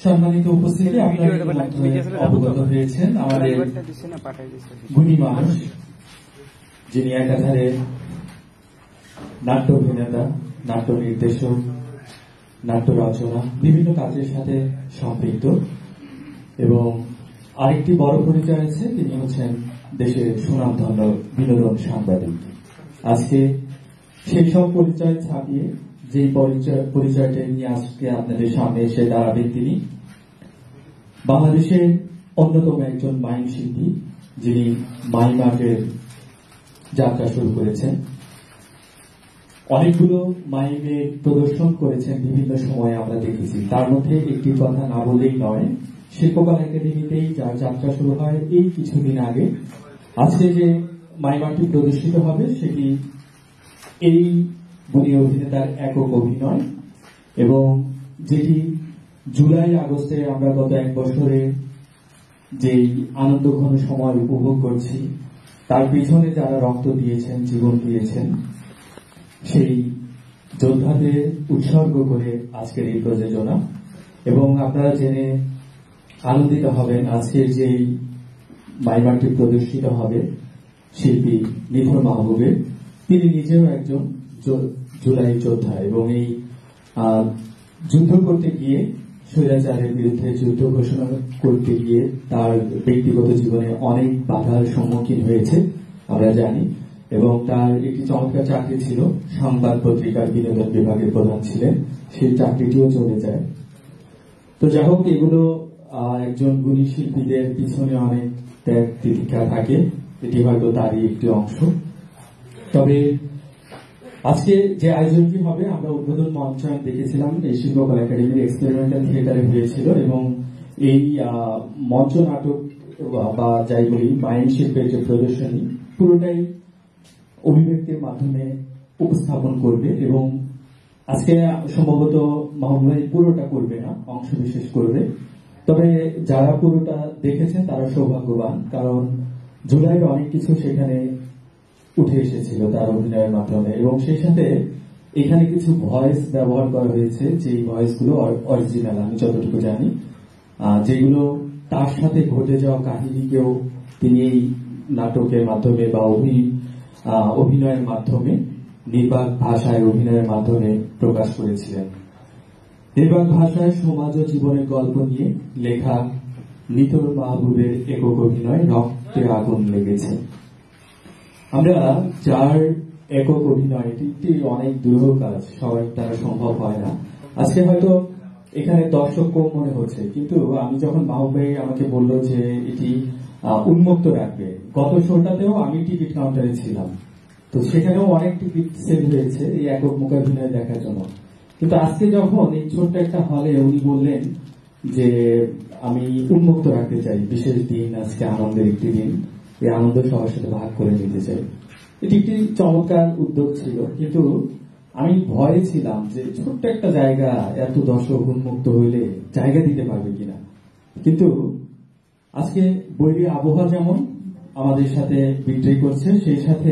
সম্মানিত উপস্থিতি, আপনারা অবগত হয়েছেন আমাদের গুণী মানুষ, যিনি একাধারে নাট্য অভিনেতা, নাট্য নির্দেশক, নাট্য রচনা, বিভিন্ন কাজের সাথে সম্পৃক্ত, এবং আরেকটি বড় পরিচয় আছে, তিনি হচ্ছেন দেশের সুনামধন্য বিনোদন সাংবাদিক। আজকে সেই সব পরিচয় ছাপিয়ে যে পরিচয়টা নিয়ে আজকে আপনাদের সামনে এসে দাঁড়াবেন তিনি বাংলাদেশের অন্যতম একজন মাইম শিল্পী, যিনি মাইম আর্টের যাত্রা শুরু করেছেন। অনেকগুলো মাইমের প্রদর্শন করেছেন বিভিন্ন সময়ে, আমরা দেখেছি। তার মধ্যে একটি কথা না বললেই নয়, শিল্পকলা একাডেমিতেই যার যাত্রা শুরু হয় এই কিছুদিন আগে। আজকে যে মাইম আর্টটি প্রদর্শিত হবে সেটি এই গুণী অভিনেতার একক অভিনয়, এবং যেটি জুলাই আগস্টে আমরা গত এক বছরে যেই আনন্দঘন সময় উপভোগ করছি, তার পিছনে যারা রক্ত দিয়েছেন, জীবন দিয়েছেন, সেই যোদ্ধাদের উৎসর্গ করে আজকের এই প্রযোজনা। এবং আপনারা জেনে আনন্দিত হবেন, আজকের যেই মাইম আর্টটি প্রদর্শিত হবে শিল্পী নিথর মাহবুবের, তিনি নিজেও একজন জুলাই যোদ্ধা, এবং এই যুদ্ধ করতে গিয়ে, স্বৈরাচারের বিরুদ্ধে যুদ্ধ ঘোষণা করতে গিয়ে তার ব্যক্তিগত জীবনে অনেক বাধার সম্মুখীন হয়েছে আমরা জানি, এবং তার একটি চমৎকার চাকরি ছিল, সংবাদ পত্রিকার বিনোদন বিভাগের প্রধান ছিলেন, সেই চাকরিটিও চলে যায়। তো যাই হোক, এগুলো একজন গুণী শিল্পীদের পিছনে অনেক ত্যাগ তিতিক্ষা থাকে, এটি হয়তো তারই একটি অংশ। তবে আজকে যে আয়োজনটি হবে, আমরা উদ্বোধন মঞ্চায়ন দেখেছিলাম, এই শিল্পকলা একাডেমির এক্সপেরিমেন্টাল থিয়েটারে হয়েছিল, এবং এই মঞ্চ নাটক বা যাই বলি মাইম শিল্পের যে প্রদর্শনী, পুরোটাই অভিব্যক্তির মাধ্যমে উপস্থাপন করবে। এবং আজকে সম্ভবত মাহবুব ভাই পুরোটা করবে না, অংশ বিশেষ করবে। তবে যারা পুরোটা দেখেছেন তারা সৌভাগ্যবান, কারণ জুলাইয়ের অনেক কিছু সেখানে উঠে এসেছিল তার অভিনয়ের মাধ্যমে, এবং সেই সাথে এখানে কিছু ভয়েস ব্যবহার করা হয়েছে, যে ভয়েসগুলো অরিজিনাল আমি যতটুকু জানি, যেগুলো তার সাথে ঘটে যাওয়া কাহিনীকেও তিনি এই নাটকের মাধ্যমে বা অভিনয়ের মাধ্যমে, নির্বাক ভাষায় অভিনয়ের মাধ্যমে প্রকাশ করেছিলেন। নির্বাক ভাষায় সমাজ ও জীবনের গল্প নিয়ে লেখা নিথর মাহবুবের একক অভিনয় রক্তে আগুন লেগেছে। আমরা যার একক অভিনয়, এটি অনেক দুরূহ কাজ, সবার দ্বারা সম্ভব হয় না। আজকে হয়তো এখানে দর্শক কম মনে হচ্ছে, কিন্তু আমি যখন মাহবুব ভাই আমাকে বলল যে এটি উন্মুক্ত রাখবে, গত শোটাতেও আমি টিকিট কাউন্টারে ছিলাম, তো সেখানেও অনেক টিকিট সেল হয়েছে এই একক মুখাভিনয় দেখার জন্য। কিন্তু আজকে যখন এই ছোট্ট একটা হলে উনি বললেন যে আমি উন্মুক্ত রাখতে চাই, বিশেষ দিন, আজকে আনন্দের একটি দিন, এই আনন্দ সবার সাথে ভাগ করে নিতে চাই, এটি একটি চমৎকার উদ্যোগ ছিল। কিন্তু আমি ভয়ে ছিলাম যে ছোট্ট একটা জায়গা, এত দর্শক উন্মুক্ত হইলে জায়গা দিতে পারবে কিনা। কিন্তু আজকে বৈরী আবহাওয়া যেমন আমাদের সাথে বিক্রয় করছে, সেই সাথে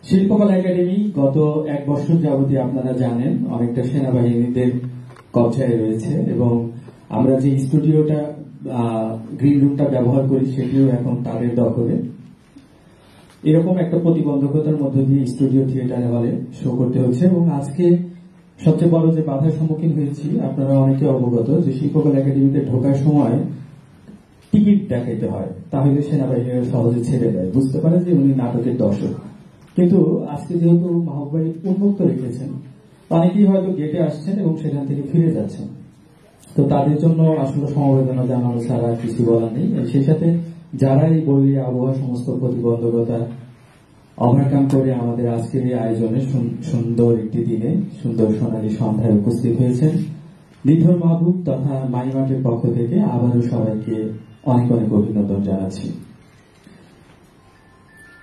শিল্পকলা একাডেমি গত এক বছর যাবতীয় আপনারা জানেন অনেকটা সেনাবাহিনীদের কবজায় রয়েছে, এবং আমরা যে স্টুডিওটা, গ্রিন রুমটা ব্যবহার করি, সেটিও এখন তাদের দখলে। এরকম একটা প্রতিবন্ধকতার মধ্য দিয়ে স্টুডিও থিয়েটারে হলে শো করতে হচ্ছে। এবং আজকে সবচেয়ে বড় যে বাধার সম্মুখীন হয়েছি, আপনারা অনেকে অবগত, যে শিল্পকলা একাডেমিতে ঢোকার সময় টিকিট দেখাইতে হয়, তাহলে সেনাবাহিনীরা সহজে ছেড়ে দেয়, বুঝতে পারে যে উনি নাটকের দর্শক। কিন্তু আজকে যেহেতু মাহবুব ভাই উন্মুক্ত রেখেছেন, অনেকেই হয়তো গেটে আসছেন এবং সেখান থেকে ফিরে যাচ্ছেন, তো তাদের জন্য আসলে সমবেদনা জানানো ছাড়া কিছু বলার নেই। সেই সাথে যারা এই বৈরী আবহাওয়া সমস্ত প্রতিবন্ধকতা ওভারকাম করে আমাদের আজকের এই আয়োজনে সুন্দর একটি দিনে, সুন্দর সোনালী সন্ধ্যায় উপস্থিত হয়েছেন, নিথর মাহবুব তথা মাইম আর্টের পক্ষ থেকে আবারও সবাইকে অনেক অনেক অভিনন্দন জানাচ্ছি।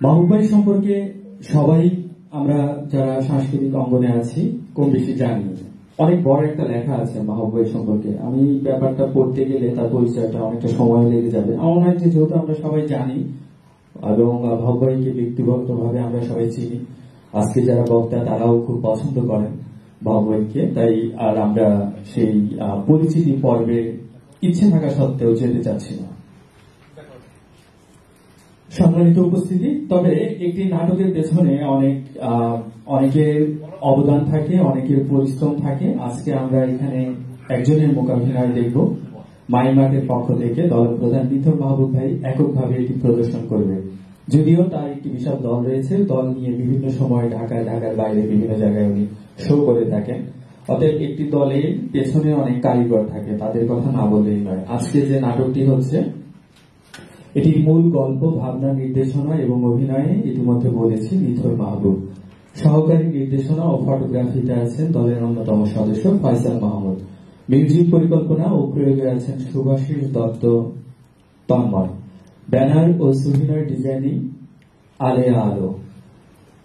মাহবুব ভাই সম্পর্কে সবাই আমরা যারা সাংস্কৃতিক অঙ্গনে আছি কম বেশি জানি, অনেক বড় একটা লেখা আছে মাহবুব ভাই সম্পর্কে। আমি ব্যাপারটা পড়তে গেলে তার পরিচয়টা অনেকটা সময় লেগে যাবে। আমার মনে হয় যে যেহেতু আমরা সবাই জানি এবং মাহবুব ভাইকে ব্যক্তিগতভাবে আমরা সবাই চিনি, আজকে যারা বক্তা তারাও খুব পছন্দ করেন মাহবুব ভাইকে, তাই আর আমরা সেই পরিচিতি পর্বে ইচ্ছে থাকা সত্ত্বেও যেতে চাচ্ছি না। সম্মানিত উপস্থিতি, তবে একটি নাটকের পেছনে অনেকের অবদান থাকে, অনেকের পরিশ্রম থাকে। আজকে আমরা এখানে একজনের মোকাবিলায় দেখব। মাইমার্টের পক্ষ থেকে দলপ্রধান নিথর মাহবুব ভাই এককভাবে এটি প্রদর্শন করবে। যদিও তার একটি বিশাল দল রয়েছে, দল নিয়ে বিভিন্ন সময় ঢাকার বাইরে বিভিন্ন জায়গায় উনি শো করে থাকেন। অতএব একটি দলের পেছনে অনেক কারিগর থাকে, তাদের কথা না বললেই নয়। আজকে যে নাটকটি হচ্ছে, এটির মূল গল্প, ভাবনা, নির্দেশনা এবং অভিনয়ে ইতিমধ্যে বলেছি নিথর মাহবুব। সহকারী নির্দেশনা ও ফটোগ্রাফিতে আছেন দলের অন্যতম সদস্য ফয়সাল মাহমুদ। মিউজিক পরিকল্পনা ও প্রয়োগে আছেন সুভাষিস দত্ত তন্ময়। ব্যানার ও সুভিনার ডিজাইনিং আলেয়া আলো।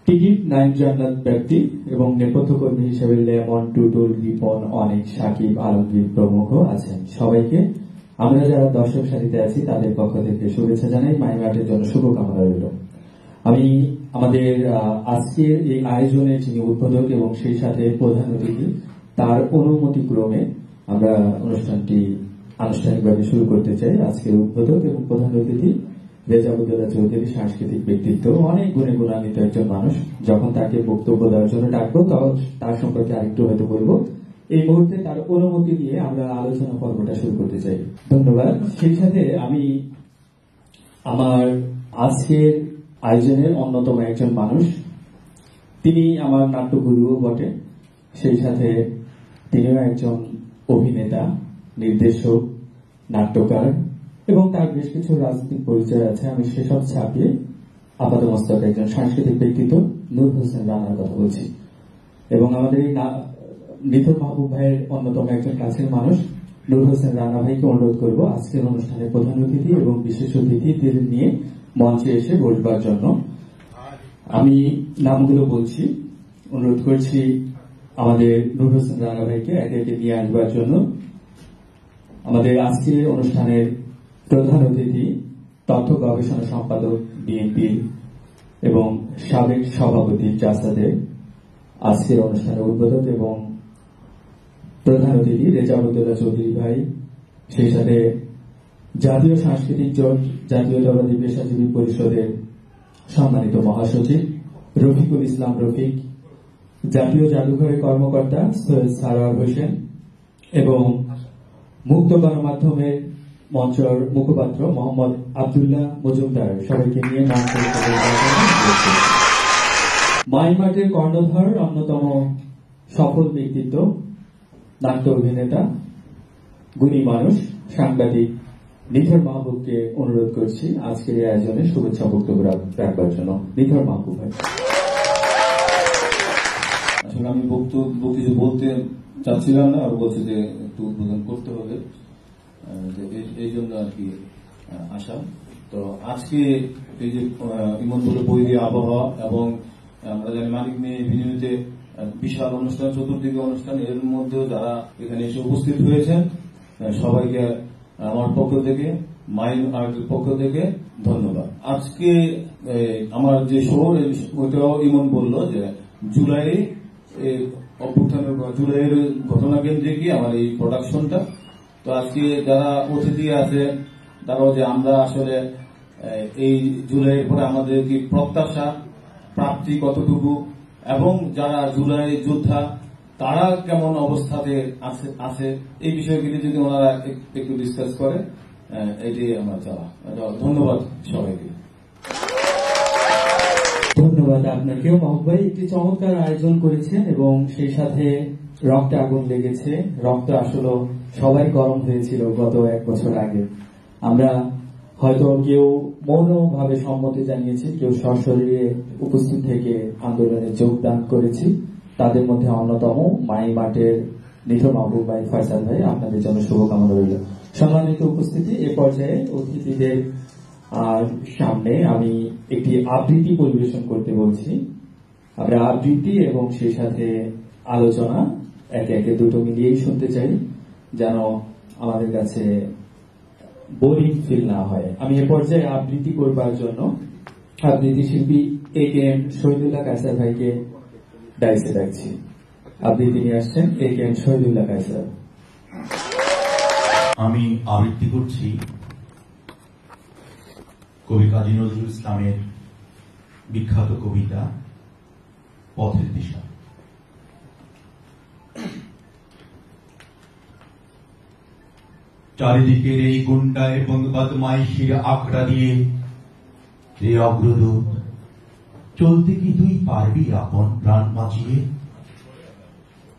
টিকিট নাইম জান্নাত ব্যক্তি এবং নেপথ্য কর্মী হিসেবে লেমন, টুটুল, রিপন, অনেক, সাকিব, আলমগীর প্রমুখ আছেন। সবাইকে আমরা যারা দর্শক সারিতে আছি তাদের পক্ষ থেকে শুভেচ্ছা জানাই। মাইমার্টের জন্য শুভকামনা রইল। আমি আমাদের আজকের এই আয়োজনের যিনি উদ্বোধক এবং সেই সাথে প্রধান অতিথি, তার অনুমতি ক্রমে আমরা অনুষ্ঠানটি আনুষ্ঠানিকভাবে শুরু করতে চাই। আজকের উদ্বোধক এবং প্রধান অতিথি রেজাউদ্দৌলা চৌধুরী, সাংস্কৃতিক ব্যক্তিত্ব, অনেক গুণে গুণান্বিত একজন মানুষ। যখন তাকে বক্তব্য দেওয়ার জন্য ডাকবো তখন তার সম্পর্কে আরেকটু হয়তো বলবো। এই মুহূর্তে তার অনুমতি দিয়ে আমরা আলোচনা পর্বটা শুরু করতে চাই। ধন্যবাদ। সেই সাথে আমি আমার আজকের আয়োজনের অন্যতম একজন মানুষ, তিনি আমার নাট্যগুরুও বটে, সেই সাথে তিনিও একজন অভিনেতা, নির্দেশক, নাট্যকার এবং তার বেশ কিছু রাজনৈতিক পরিচয় আছে। আমি সেসব ছাপিয়ে আপাতমস্তক একজন সাংস্কৃতিক ব্যক্তিত্ব নূর হোসেন রানার কথা বলছি। এবং আমাদের এই নিথর মাহবুব ভাইয়ের অন্যতম একজন কাছের মানুষ নূর হোসেন রানা ভাইকে অনুরোধ করব আজকের অনুষ্ঠানের প্রধান অতিথি এবং বিশেষ অতিথিদের নিয়ে মঞ্চে এসে বসবার জন্য। আমি নামগুলো বলছি, অনুরোধ করছি আমাদের নূর হোসেন রানা ভাইকে একে একে নিয়ে আসবার জন্য। আমাদের আজকের অনুষ্ঠানের প্রধান অতিথি তথ্য গবেষণা সম্পাদক, বিএনপির এবং সাবেক সভাপতি জাসাদের, আজকের অনুষ্ঠানের উদ্বোধক এবং প্রধান অতিথি রেজাউদ্দৌলা চৌধুরী ভাই, সেই সাথে জাতীয় সাংস্কৃতিক জোট জাতীয়তাবাদী পেশাজীবী পরিষদের সম্মানিত মহাসচিব রফিকুল ইসলাম রফিক, জাতীয় জাদুঘরের কর্মকর্তা সৈয়দ সারোয়ার হোসেন এবং মুক্ত গণমাধ্যমের মঞ্চের মুখপাত্র মোহাম্মদ আব্দুল্লাহ মজুমদার, সবাইকে নিয়ে নাম মাইমার্টের কর্ণধার, অন্যতম সফল ব্যক্তিত্ব, নাট্য অভিনেতা, গুণী মানুষ, সাংবাদিক নিথর মাহবুবকে অনুরোধ করছি আজকের এই আয়োজনে শুভেচ্ছা বক্তব্য রাখবার জন্য। নিথর মাহবুব ভাই। আসলে আমি কিছু বলতে চাচ্ছিলাম না, আর বলছি যে একটু উদ্বোধন করতে হবে, এই জন্য আর কি আসা। তো আজকে এই যে ইমন বলে বৈরী আবহাওয়া এবং আমরা জানি মানিক নিয়ে বিনিয়োগে বিশাল অনুষ্ঠান, চতুর্দিকে অনুষ্ঠান, এর মধ্যেও যারা এখানে এসে উপস্থিত হয়েছেন সবাইকে আমার পক্ষ থেকে, মাইন আর্টের পক্ষ থেকে ধন্যবাদ। আজকে আমার যে শো, ওইটাও ইমন বলল যে জুলাই অভ্যুত্থানের জুলাইয়ের ঘটনা কেন্দ্রে কি আমার এই প্রোডাকশনটা। তো আজকে যারা অতিথি আছে তারাও যে আমরা আসলে এই জুলাইয়ের পরে আমাদের কি প্রত্যাশা, প্রাপ্তি কতটুকু, এবং যারা জুলাই যোদ্ধা তারা কেমন অবস্থাতে আছে এই বিষয়গুলি যদি ওনারা একটু ডিসকাস করে, এটাই আমার চাওয়া। ধন্যবাদ সবাইকে। ধন্যবাদ আপনাকেও মাহবুব ভাই। একটি চমৎকার আয়োজন করেছেন এবং সেই সাথে রক্তে আগুন লেগেছে। রক্ত আসলে সবাই গরম হয়েছিল গত 1 বছর আগে। আমরা হয়তো কেউ মৌনভাবে সম্মতি জানিয়েছি, কেউ সশরীরে উপস্থিত থেকে আন্দোলনে যোগদান করেছি। তাদের মধ্যে অন্যতম মাইমার্টের নিথর মাহবুব ভাই, ফয়সাল ভাই, আপনাদের জন্য শুভকামনা রইল। সম্মানিত উপস্থিতি, এ পর্যায়ে অতিথিদের সামনে আমি একটি আবৃত্তি পরিবেশন করতে বলছি। আমরা আবৃত্তি এবং সেই সাথে আলোচনা একে একে দুটো মিলিয়েই শুনতে চাই, যেন আমাদের কাছে বোরিং ফিল না হয়। আমি এ পর্যায়ে আবৃত্তি করবার জন্য আবৃত্তি শিল্পী AKM শহীদুল্লাহ কায়সার ভাইকে ডাইসে ডাকছি। আবৃত্তি নিয়ে আসছেন AKM শহীদুল্লাহ কায়সার। আমি আবৃত্তি করছি কবি কাজী নজরুল ইসলামের বিখ্যাত কবিতা পথের দিশা। চারিদিকের এই গুন্ডা এবং বদমাইশির আখড়া দিয়ে রে অগ্রদূত, চলতে কি তুই পারবি আপন প্রাণ বাঁচিয়ে?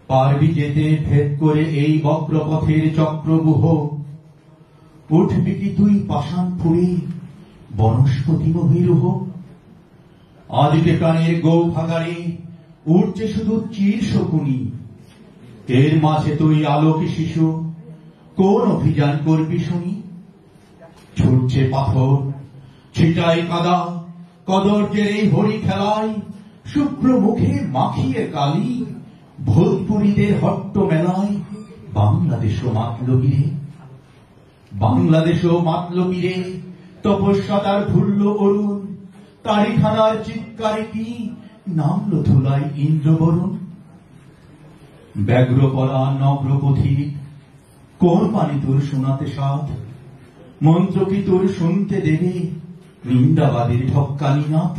পারবি যেতে ভেদ করে এই বক্রপথের চক্রবুহ? উঠবি কি তুই পাষাণ ফুঁড়ে বনস্পতি মহিরুহ? আজকে প্রাণের গৌ ভাগাড়ে উঠছে শুধু চির শকুনি, এর মাঝে তুই আলোক শিশু কোন অভিযান করবি শুনি? ছুটছে পাথর, ছিটাই কাদা, কদর্যের এই হরি খেলায় শুভ্র মুখে মাখিয়ে কালি, ভোজপুরীদের হট্ট মেলায় বাংলাদেশও মাতল বীরে। বাংলাদেশও মাতল বীরে, তপস্যা তার ভুলল অরুণ, তারিখানার চিৎকারে কি নামলো ধুলায় ইন্দ্রবরুণ। ব্যগ্রপরা নগ্রপথিক, কোন পানি তোর শোনাতে সাধ? মন্ত্র কি তোর শুনতে দেবে নিন্দাবাদের ঠক্কানি নাথ?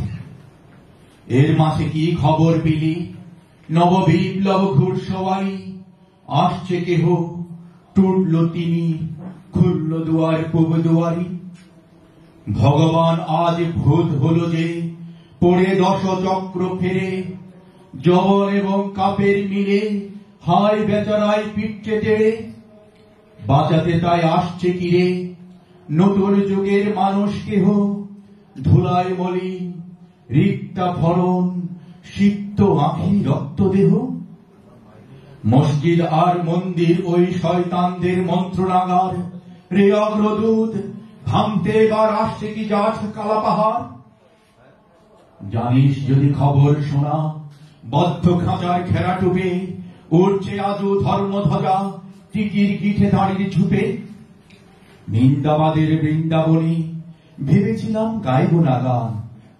এর মাঝে কি খবর পেলি নব বিপ্লব ঘুরসওয়ারি? আসছে কেহ, টুটল তিনি, খুলল দুয়ার পূব দুয়ারি। ভগবান আজ ভূত হল যে, পড়ে দশ চক্র ফেরে, জবর এবং কাপের মিলে হায় বেচারায় পিটছে তেড়ে। বাঁচাতে তাই আসছে কিরে নতুন যুগের মানুষ কেহ, ধুলায় মলিন রিক্তা ফরন, সিক্ত আঁখি রক্ত দেহ। মসজিদ আর মন্দির ওই শয়তানদের মন্ত্রণাগার, রে অগ্রদূত ভাঙতে এবার আসছে কি যাচ কালা পাহাড়? জানিস যদি খবর শোনা, বদ্ধ খাঁচার ঘেরা টুপে উঠছে আজও ধর্মধ্বজা টিকির গিঠে দাঁড়িয়ে ঝুপে। নিন্দাবাদের বৃন্দাবনী ভেবেছিলাম গাইব না গান,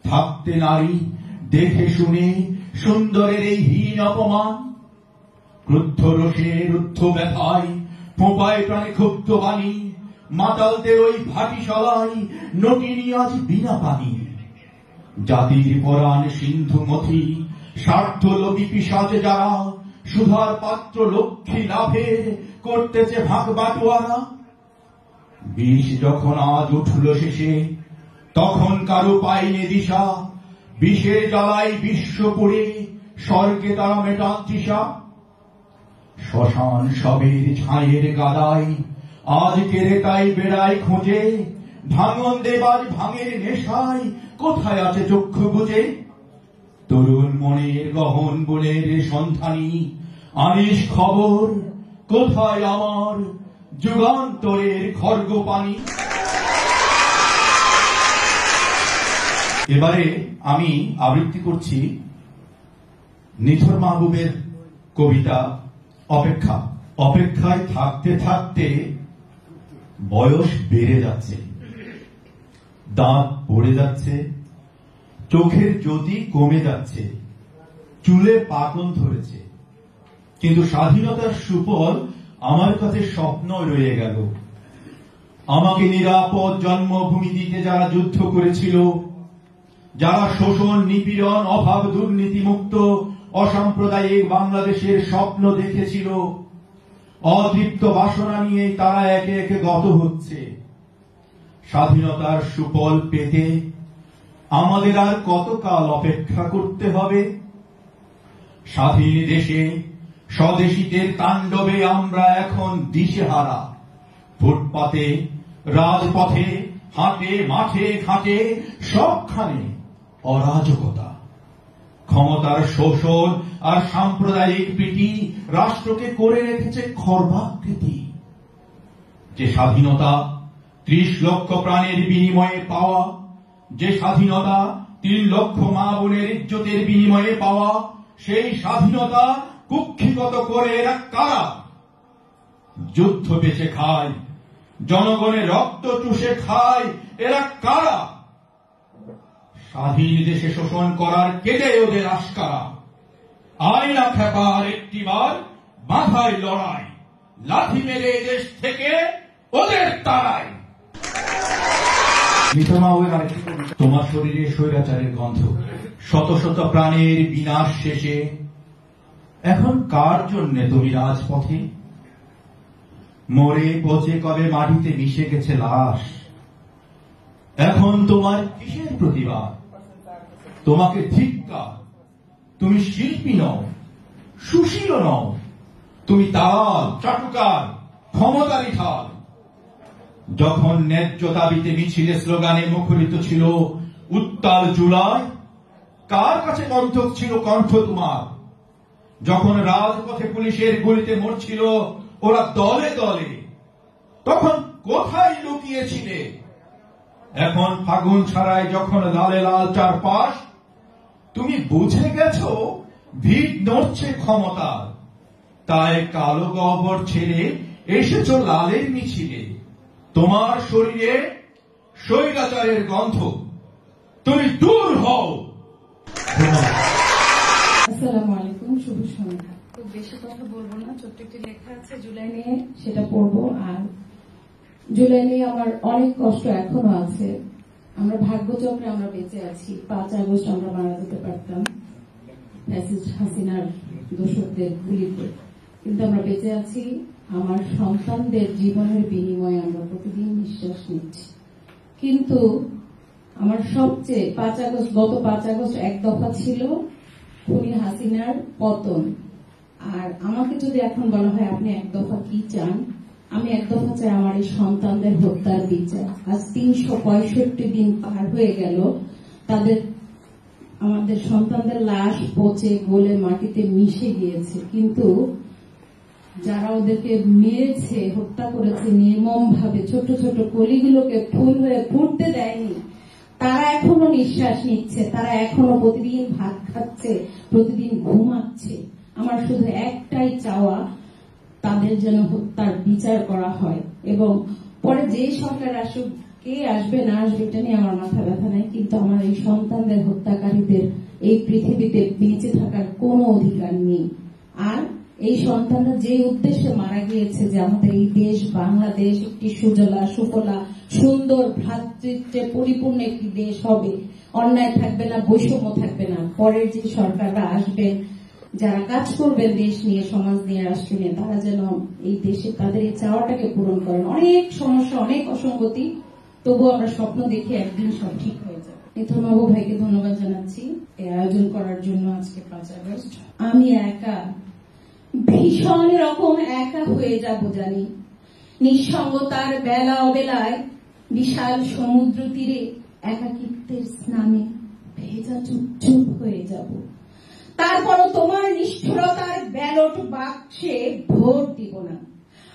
থাকতে নারী দেখে শুনে সুন্দরের এই হীন অপমান। ক্রুদ্ধ রোষে রুদ্ধ ব্যথায় ফোঁপায় প্রাণে ক্ষুব্ধ বাণী, মাতালদের ওই ভাটিশালায় নটিনি আজ বিনা পানি। জাতির পরাণ সিন্ধু মথি স্বার্থ লোভী পিশাচ যারা, সুধার পাত্র লক্ষ্মী লাভের করতেছে ভাগ বাটোয়ারা। বিষ যখন আজ উঠল শেষে, তখন কারো পাইনে দিশা, বিষের জ্বালায় বিশ্ব পুড়ে স্বর্গে তারা মেটান তৃষা। শ্মশান সবের ছায়ের গাদায় আজ কেড়ে তাই বেড়ায় খোঁজে, ভাঙন দেবার ভাঙের নেশায় কোথায় আছে চক্ষু বুঝে। তরুণ মনের গহন বনের সন্ধানী, আনিস খবর কোথায় আমার যুগান্তরের খর্গ পানি। এবারে আমি আবৃত্তি করছি নিথর মাহবুবের কবিতা অপেক্ষা। অপেক্ষায় থাকতে থাকতে বয়স বেড়ে যাচ্ছে, দাঁত পড়ে যাচ্ছে, চোখের জ্যোতি কমে যাচ্ছে, চুলে পাকন ধরেছে, কিন্তু স্বাধীনতার সুফল আমার কাছে স্বপ্ন রয়ে গেল। আমাকে নিরাপদ জন্মভূমি দিতে যারা যুদ্ধ করেছিল, যারা শোষণ নিপীড়ন অভাব দুর্নীতি মুক্ত অসাম্প্রদায়িক বাংলাদেশের স্বপ্ন দেখেছিল, অতৃপ্ত বাসনা নিয়ে তারা একে একে গত হচ্ছে। স্বাধীনতার সুফল পেতে আমাদের আর কতকাল অপেক্ষা করতে হবে? স্বাধীন দেশে স্বদেশীদের তাণ্ডবে আমরা এখন দিশেহারা। ফুটপাতে, রাজপথে, হাটে, মাঠে, ঘাটে সবখানে অরাজকতা, ক্ষমতার শোষণ আর সাম্প্রদায়িক প্রীতি রাষ্ট্রকে করে রেখেছে খর্বাকৃতি। যে স্বাধীনতা ৩০ লক্ষ প্রাণের বিনিময়ে পাওয়া, যে স্বাধীনতা ৩ লক্ষ মা বোনের ইজ্জতের বিনিময়ে পাওয়া, সেই স্বাধীনতা কুক্ষিগত করে এরা কারা? যুদ্ধ বেঁচে খায়, জনগণের রক্ত চুষে খায় এরা কারা? স্বাধীন দেশে শোষণ করার কেটে ওদের আস্কারা। আয়না খেপার একটিবার মাথায় লড়াই, লাথি মেরে দেশ থেকে ওদের তারাই। তোমার শরীরে স্বৈরাচারের গন্ধ, শত শত প্রাণের বিনাশ শেষে এখন কার জন্য তুমি রাজপথে? মরে পচে কবে মাটিতে মিশে গেছে লাশ, এখন তোমার কিসের প্রতিবাদ? তোমাকে ধিক্কার, তুমি শিল্পী নও, সুশীল নও, তুমি দালাল, চাটুকার, ক্ষমতারই ঢাল। যখন ন্যায্য দাবিতে মিছিলে স্লোগানে মুখরিত ছিল উত্তাল জুলাই, কার কাছে কণ্ঠক ছিল কণ্ঠ তোমার? যখন রাজপথে পুলিশের গুলিতে মরছিল ওরা দলে দলে, তখন কোথায় লুকিয়েছিলে? এখন ফাগুন ছাড়াই যখন লালে লাল চারপাশ, তুমি বুঝে গেছো ভিড় নড়ছে ক্ষমতা, তাই কালো গহ্বর ছেড়ে এসেছো লালের মিছিলে। তোমার শরীরে স্বৈরাচারের গন্ধ, তুমি দূর হও। আসসালামু আলাইকুম, শুভ সন্ধ্যা। খুব বেশি কথা বলবো না, ছোট্ট একটি লেখা আছে জুলাই নিয়ে, সেটা পড়বো। আর জুলাই নিয়ে আমার অনেক কষ্ট এখনো আছে। আমরা ভাগ্যচক্রে আমরা বেঁচে আছি। 5 আগস্ট আমরা মারা যেতে পারতাম ফ্যাসিস্ট হাসিনার দোষকদের গুলিতে, কিন্তু আমরা বেঁচে আছি। আমার সন্তানদের জীবনের বিনিময়ে আমরা প্রতিদিন নিঃশ্বাস নিচ্ছি। কিন্তু আমার সবচেয়ে গত 5 আগস্ট এক দফা ছিল খুনি হাসিনার পতন। আর আমাকে যদি এখন বলা হয় আপনি এক দফা কি চান, আমি এক দফা চাই আমার এই সন্তানদের হত্যার বিচার। আজ 365 দিন পার হয়ে গেল, আমাদের সন্তানদের লাশ পচে গলে মাটিতে মিশে গিয়েছে, কিন্তু যারা ওদেরকে মেরেছে, হত্যা করেছে নির্মম ভাবে, ছোট ছোট কলিগুলোকে ফুল হয়ে ফুটতে দেয়নি, তারা এখনো নিঃশ্বাস নিচ্ছে, তারা এখনো প্রতিদিন ভাত খাচ্ছে, প্রতিদিন ঘুমাচ্ছে। আমার শুধু একটাই চাওয়া, তাদের যেন হত্যার বিচার করা হয়। এবং পরে যে সরকার আসুক, কে আসবে না আসবে এটা নিয়ে আমার মাথা ব্যথা নাই, কিন্তু আমার এই সন্তানদের হত্যাকারীদের এই পৃথিবীতে বেঁচে থাকার কোনো অধিকার নেই। আর এই সন্তানরা যে উদ্দেশ্যে মারা গিয়েছে, যে আমাদের এই দেশ বাংলাদেশ একটি সুজলা সুফলা সুন্দর ভ্রাতৃত্বে পরিপূর্ণ একটি দেশ হবে, অন্যায় থাকবে না, বৈষম্য থাকবে না। পরের যে সরকাররা আসবেন, যারা কাজ করবেন দেশ নিয়ে, সমাজ নিয়ে, রাষ্ট্র নিয়ে, তারা যেন এই দেশে তাদের এই চাওয়াটাকে পূরণ করেন। অনেক সমস্যা, অনেক অসঙ্গতি, তবুও আমরা স্বপ্ন দেখি একদিন সব ঠিক হয়ে যাবে। মিথুন বাবু ভাইকে ধন্যবাদ জানাচ্ছি এই আয়োজন করার জন্য। আজকে 5 আগস্ট আমি একা, ভীষণ রকম একা হয়ে যাব জানি। নিঃসঙ্গতার বেলা অবেলায় বিশাল সমুদ্র তীরে একাকিত্বের স্নানে ভেজা চুপচুপ হয়ে যাব। তারপরও তোমার নিষ্ঠুরতার ব্যালট বাক্সে ভোট দিব না।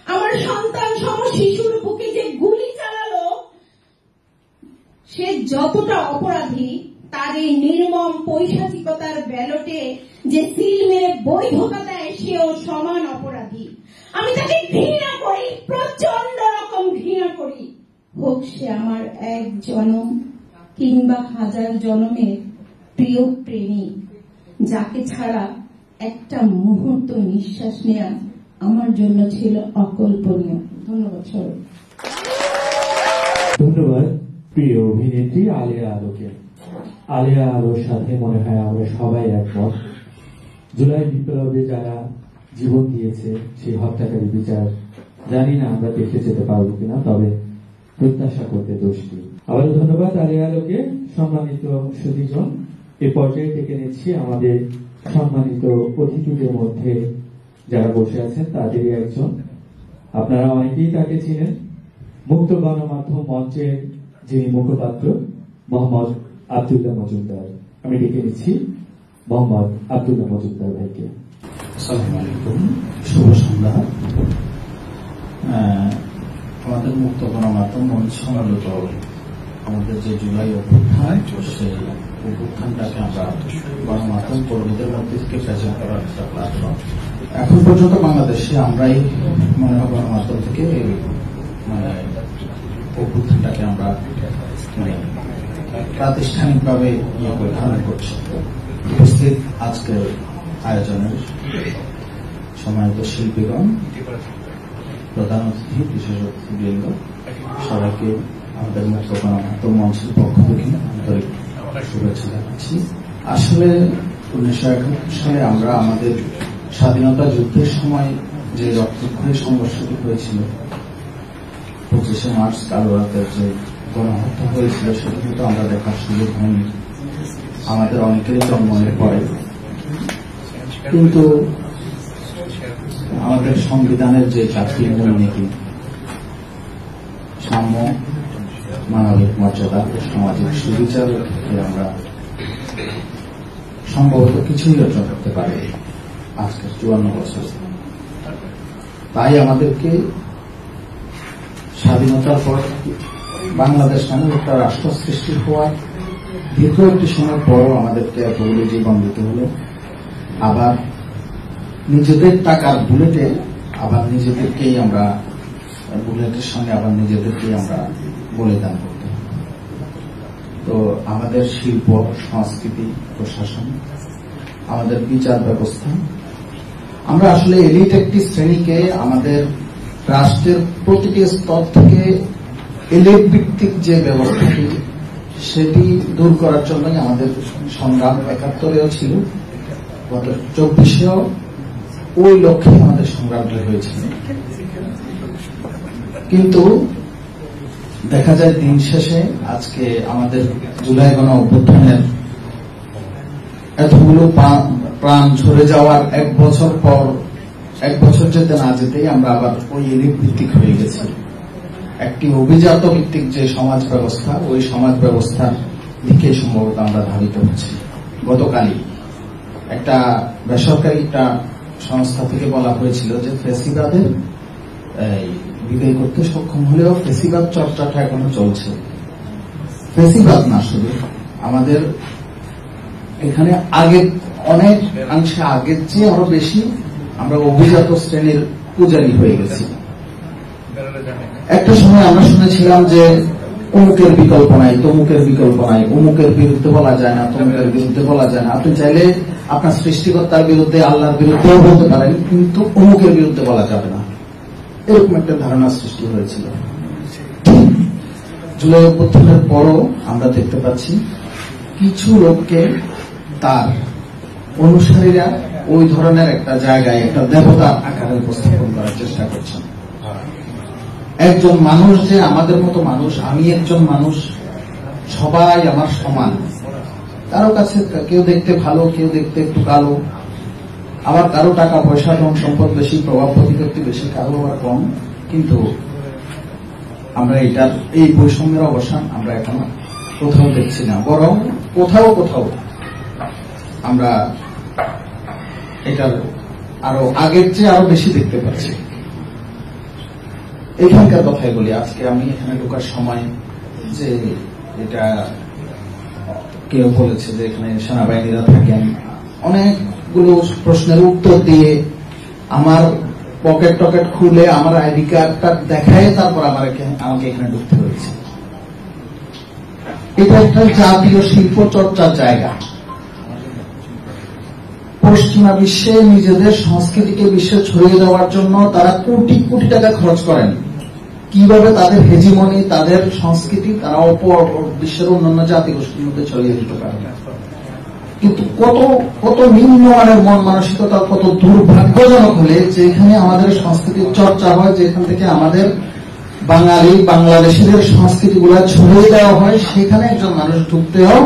আমার সন্তান সম শিশুর বুকে যে গুলি চালালো, সে যতটা অপরাধী, তার এই নির্মম পৈশাচিকতার ব্যালটে যে সিল মেরে বৈধতা দেয়, সেও সমান অপরাধী। আমি তাকে ঘৃণা করি, প্রচন্ড রকম ঘৃণা করি। হোক সে আমার 1 জনম কিংবা 1000 জনমের প্রিয় প্রেমিক, যাকে ছাড়া একটা মুহূর্ত নিঃশ্বাস নেওয়া আমার জন্য ছিল অকল্পনীয়। ধন্যবাদ সবাই। ধন্যবাদ প্রিয় অভিনেত্রী আলেয়া আলোকে। আলেয়া আলোর সাথে মনে হয় আমরা সবাই একমত। জুলাই বিপ্লবে যারা জীবন দিয়েছে, সেই হত্যাকারী বিচার জানি না আমরা দেখে যেতে পারবো কিনা, তবে প্রত্যাশা করতে দোষ নেই। আবারও ধন্যবাদ আলেয়া আলোকে। সম্মানিত সুধীজন, এ পর্যায়ে ডেকে নিচ্ছি আমাদের সম্মানিত অতিথিদের মধ্যে যারা বসে আছেন তাদেরই একজন। আপনারা অনেকেই তাকে চিনেন, মুক্ত গণমাধ্যম মঞ্চের যিনি মুখপাত্র মোহাম্মদ আব্দুল্লাহ মজুমদার। আমি ডেকে নিচ্ছি মোহাম্মদ আব্দুল্লাহ মজুমদার ভাইকে। আসসালামু আলাইকুম, শুভ সন্ধ্যা। আমাদের মুক্ত গণমাধ্যম মঞ্চ সমালোচিত আমাদের যে জুলাই অভ্যুত্থান, সেই অভ্যুত্থানটাকে আমরা গণমাধ্যম কর্মীদের মধ্যে থেকে প্রেজেন্ট করার একটা প্ল্যাটফর্ম। এখন পর্যন্ত বাংলাদেশে আমরাই মনে হয় গণমাধ্যম থেকে মানে অভ্যুত্থানটাকে আমরা মানে প্রাতিষ্ঠানিকভাবে ধারণ করছি। উপস্থিত আজকের আয়োজনের সম্মানিত শিল্পীগণ, প্রধান অতিথি, বিশেষ অতিথিবৃন্দ, সবাইকে আমাদের মুক্ত গণমাধ্যম মঞ্চের পক্ষ থেকে আন্তরিক শুভেচ্ছা জানাচ্ছি। আসলে 1971 সালে আমরা আমাদের স্বাধীনতা যুদ্ধের সময় যে রক্তক্ষয়ী সংঘর্ষটি হয়েছিল, 25শে মার্চ কালো রাতের যে গণহত্যা হয়েছিল, সেটা কিন্তু আমরা দেখার সুযোগ হয়নি। আমাদের অনেকেরই জন্মের পরে, কিন্তু আমাদের সংবিধানের যে 4টি মূলনীতি, সাম্য, মানবিক মর্যাদা, সামাজিক সুবিচার, আমরা সম্ভবত কিছুই অর্জন করতে পারি আজকের 54 বছর। তাই আমাদেরকে স্বাধীনতার পর বাংলাদেশ নামে একটা রাষ্ট্র সৃষ্টি হওয়ার দীর্ঘ একটি সময় পরও আমাদেরকে এতগুলো জীবন দিতে হলো। আবার নিজেদের টাকার বুলেটে আবার নিজেদেরকেই আমরা বুলেটের সঙ্গে আবার নিজেদেরকেই আমরা বলিদান করতে হবে। তো আমাদের শিল্প, সংস্কৃতি, প্রশাসন, আমাদের বিচার ব্যবস্থা, আমরা আসলে এলিট একটি শ্রেণীকে আমাদের রাষ্ট্রের প্রতিটি স্তর থেকে এলিট ভিত্তিক যে ব্যবস্থাটি, সেটি দূর করার জন্যই আমাদের সংগ্রাম 71-এও ছিল, গত 24-এও ওই লক্ষ্যে আমাদের সংগ্রামটি হয়েছিল। কিন্তু দেখা যায় দিন শেষে আজকে আমাদের জুলাই গণ অভ্যুত্থানের এতগুলো প্রাণ ঝরে যাওয়ার 1 বছর পর, 1 বছর যেতে না যেতেই আমরা আবার ওই এলিট ভিত্তিক হয়ে গেছি। একটি অভিজাত ভিত্তিক যে সমাজ ব্যবস্থা, ওই সমাজ ব্যবস্থার দিকে সম্ভবত আমরা ধাবিত হচ্ছি। গতকালই একটা বেসরকারি একটা সংস্থা থেকে বলা হয়েছিল যে ফ্যাসিবাদের বিদায় করতে সক্ষম হলেও ফ্যাসিবাদ চর্চাটা এখনো চলছে। ফ্যাসিবাদ না, শুধু আমাদের এখানে আগে অনেক অংশে আগের চেয়ে আরো বেশি আমরা অভিজাত শ্রেণীর পূজারী হয়ে গেছি। একটা সময় আমরা শুনেছিলাম যে অমুকের বিকল্প নাই, তমুকের বিকল্প নাই, অমুকের বিরুদ্ধে বলা যায় না, তমুকের বিরুদ্ধে বলা যায় না। আপনি চাইলে আপনার সৃষ্টিকর্তার বিরুদ্ধে, আল্লাহর বিরুদ্ধেও বলতে পারেন, কিন্তু অমুকের বিরুদ্ধে বলা যাবে না, এরকম একটা ধারণা সৃষ্টি হয়েছিল। জুলাই অভ্যুত্থানের পরও আমরা দেখতে পাচ্ছি কিছু লোককে তার অনুসারীরা ওই ধরনের একটা জায়গায় একটা দেবতার আকারে উপস্থাপন করার চেষ্টা করছেন। একজন মানুষ যে আমাদের মতো মানুষ, আমি একজন মানুষ, সবাই আমার সমান। কারো কাছে কেউ দেখতে ভালো, কেউ দেখতে একটু কালো, আবার কারো টাকা পয়সা, ধন সম্পদ বেশি, প্রভাব প্রতিপত্তি বেশি, কারো আবার কম। কিন্তু আমরা এটার এই বৈষম্যের অবসান আমরা এখনো কোথাও দেখছি না, বরং কোথাও কোথাও আমরা এটার আরো আগের চেয়ে আরো বেশি দেখতে পাচ্ছি। এখানকার কথাই বলি, আজকে আমি এখানে ঢোকার সময় যে এটা কেউ বলেছে যে এখানে সেনাবাহিনীরা থাকেন, অনেকগুলো প্রশ্নের উত্তর দিয়ে আমার পকেট টকেট খুলে আমার আইডি কার্ডটা দেখায় তারপর আমাকে এখানে ঢুকতে হয়েছে। এটা একটা জাতীয় শিল্প চর্চার জায়গা। পশ্চিমা বিশ্বে নিজেদের সংস্কৃতিকে বিশ্বে ছড়িয়ে দেওয়ার জন্য তারা কোটি কোটি টাকা খরচ করেন। কিভাবে তাদের হেজিমনি, তাদের সংস্কৃতি তারা বিশ্বের অন্যান্য জাতিগোষ্ঠীর মধ্যে ছড়িয়ে দিতে পারে। কিন্তু কত নিম্নমানের মন মানসিকতা, কত দুর্ভাগ্যজনক হলে যেখানে আমাদের সংস্কৃতির চর্চা হয়, যেখান থেকে আমাদের বাঙালি বাংলাদেশিদের সংস্কৃতিগুলো ছড়িয়ে দেওয়া হয়, সেখানে একজন মানুষ ঢুকতেও,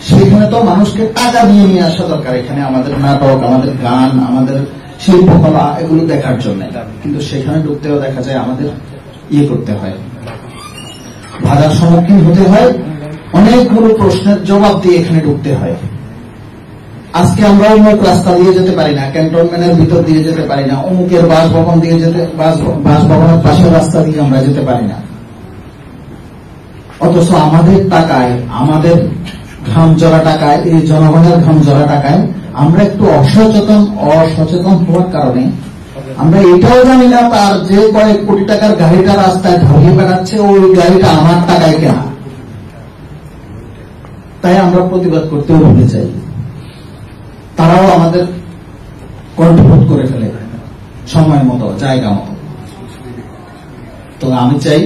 সেখানে তো মানুষকে টাকা দিয়ে নিয়ে আসা দরকার। এখানে আমাদের নাটক, আমাদের গান, আমাদের শিল্পকলা, এগুলো দেখার জন্য। কিন্তু সেখানে ঢুকতেও দেখা যায় আমাদের করতে হয়, বাধার সম্মুখীন হতে হয়, অনেকগুলো প্রশ্নের জবাব দিয়ে এখানে ঢুকতে হয়। আজকে আমরা অমুক রাস্তা দিয়ে যেতে পারি না, ক্যান্টনমেন্টের ভিতর দিয়ে যেতে পারি না, অমুকের বাসভবন দিয়ে বাসভবনের পাশের রাস্তা দিয়ে আমরা যেতে পারি না। অথচ আমাদের টাকায়, আমাদের ঘাম জড়া টাকায়, এই জনগণের ঘাম জড়া টাকায় আমরা একটু অসচেতন হওয়ার কারণে আমরা এটাও জানি না তার যে কয়েক কোটি টাকার গাড়িটা রাস্তায় ঢালিয়ে বেড়াচ্ছে ওই গাড়িটা আমার টাকায় কেনা। তাই আমরা প্রতিবাদ করতেও ভুলে যাই। তারাও আমাদের কণ্ঠবোধ করে ফেলে সময় মতো, জায়গা মতো। সুতরাং আমি চাই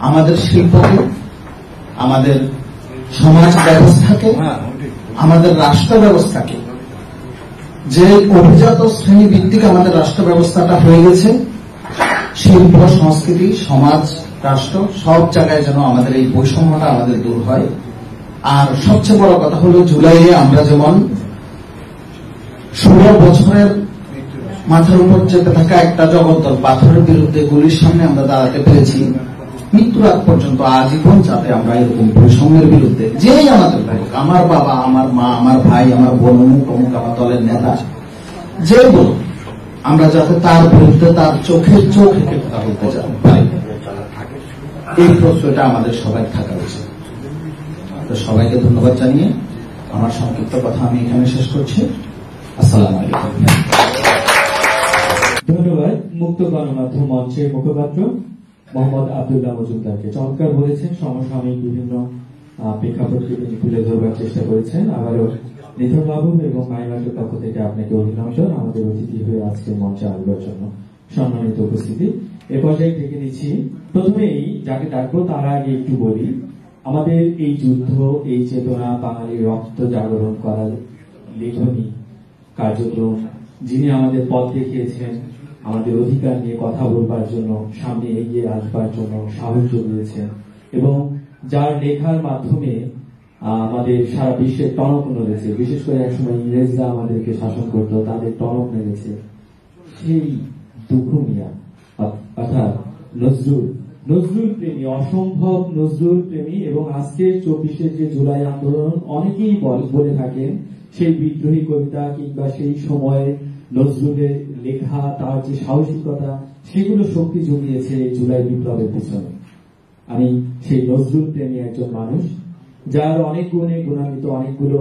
আমাদের শিল্পকে, আমাদের সমাজ ব্যবস্থাকে, আমাদের রাষ্ট্র ব্যবস্থাকে, যে অভিজাত শ্রেণী ভিত্তিক আমাদের রাষ্ট্র ব্যবস্থাটা হয়ে গেছে, শিল্প, সংস্কৃতি, সমাজ, রাষ্ট্র সব জায়গায় যেন আমাদের এই বৈষম্যটা আমাদের দূর হয়। আর সবচেয়ে বড় কথা হলো জুলাইয়ে আমরা যেমন 16 বছরের মাথার উপর চেপে থাকা একটা জগদ্দল পাথরের বিরুদ্ধে গুলির সামনে আমরা দাঁড়াতে পেরেছি, মৃত্যুর আগ পর্যন্ত আজীবন যাতে আমরা এরকম বৈষম্যের বিরুদ্ধে, যেই আমাদের হোক, আমার বাবা, আমার মা, আমার ভাই, আমার বোন, অমুক অমুক আমার দলের নেতা, যে বলুন, আমরা যাতে তার বিরুদ্ধে তার চোখের চোখ রেখে কথা বলতে পারি, এই প্রশ্নটা আমাদের সবাই থাকা উচিত। তো সবাইকে ধন্যবাদ জানিয়ে আমার সংক্ষিপ্ত কথা আমি এখানে শেষ করছি। আসসালামু আলাইকুম। ধন্যবাদ মুক্ত গণমাধ্যম মঞ্চের মুখপাত্র মোহাম্মদ আব্দুল্লাহ মজুমদারকে। চমৎকার বলেছেন, সমসাময়িক বিভিন্ন প্রেক্ষাপটকে তিনি তুলে ধরবার চেষ্টা করেছেন। আবারও নিথর বাবু এবং মাইমার্টের পক্ষ থেকে আপনাকে অভিনন্দন আমাদের অতিথি হয়ে আজকে মঞ্চে আসবার জন্য। সম্মানিত উপস্থিতি, এ পর্যায়ে থেকে নিচ্ছি। প্রথমেই যাকে ডাকবো তার আগে একটু বলি, আমাদের এই যুদ্ধ, এই চেতনা, বাঙালির রক্ত জাগরণ করার লেখনী কার্যক্রম, যিনি আমাদের পথ দেখিয়েছেন, আমাদের অধিকার নিয়ে কথা বলবার জন্য, সামনে এগিয়ে আসবার জন্য সাহস জুগিয়েছেন, এবং যার লেখার মাধ্যমে আমাদের সারা বিশ্বের টনক নড়েছে, বিশেষ করে একসময় ইংরেজরা আমাদেরকে শাসন করত, তাদের টনক নেড়েছে, সেই দুঃখু মিয়া অর্থাৎ নজরুল প্রেমী, অসম্ভব নজরুল প্রেমী। এবং আজকের 24 যে জুলাই আন্দোলন, অনেকেই বলে থাকেন সেই বিদ্রোহী কবিতা কিংবা সেই সময়ে নজরুলের লেখা, তার যে সাহসিকতা, সেগুলো শক্তি জমিয়েছে জুলাই বিপ্লবের পিছনে। আমি সেই নজরুল প্রেমী একজন মানুষ, যার অনেক গুণে গুণান্বিত, অনেকগুলো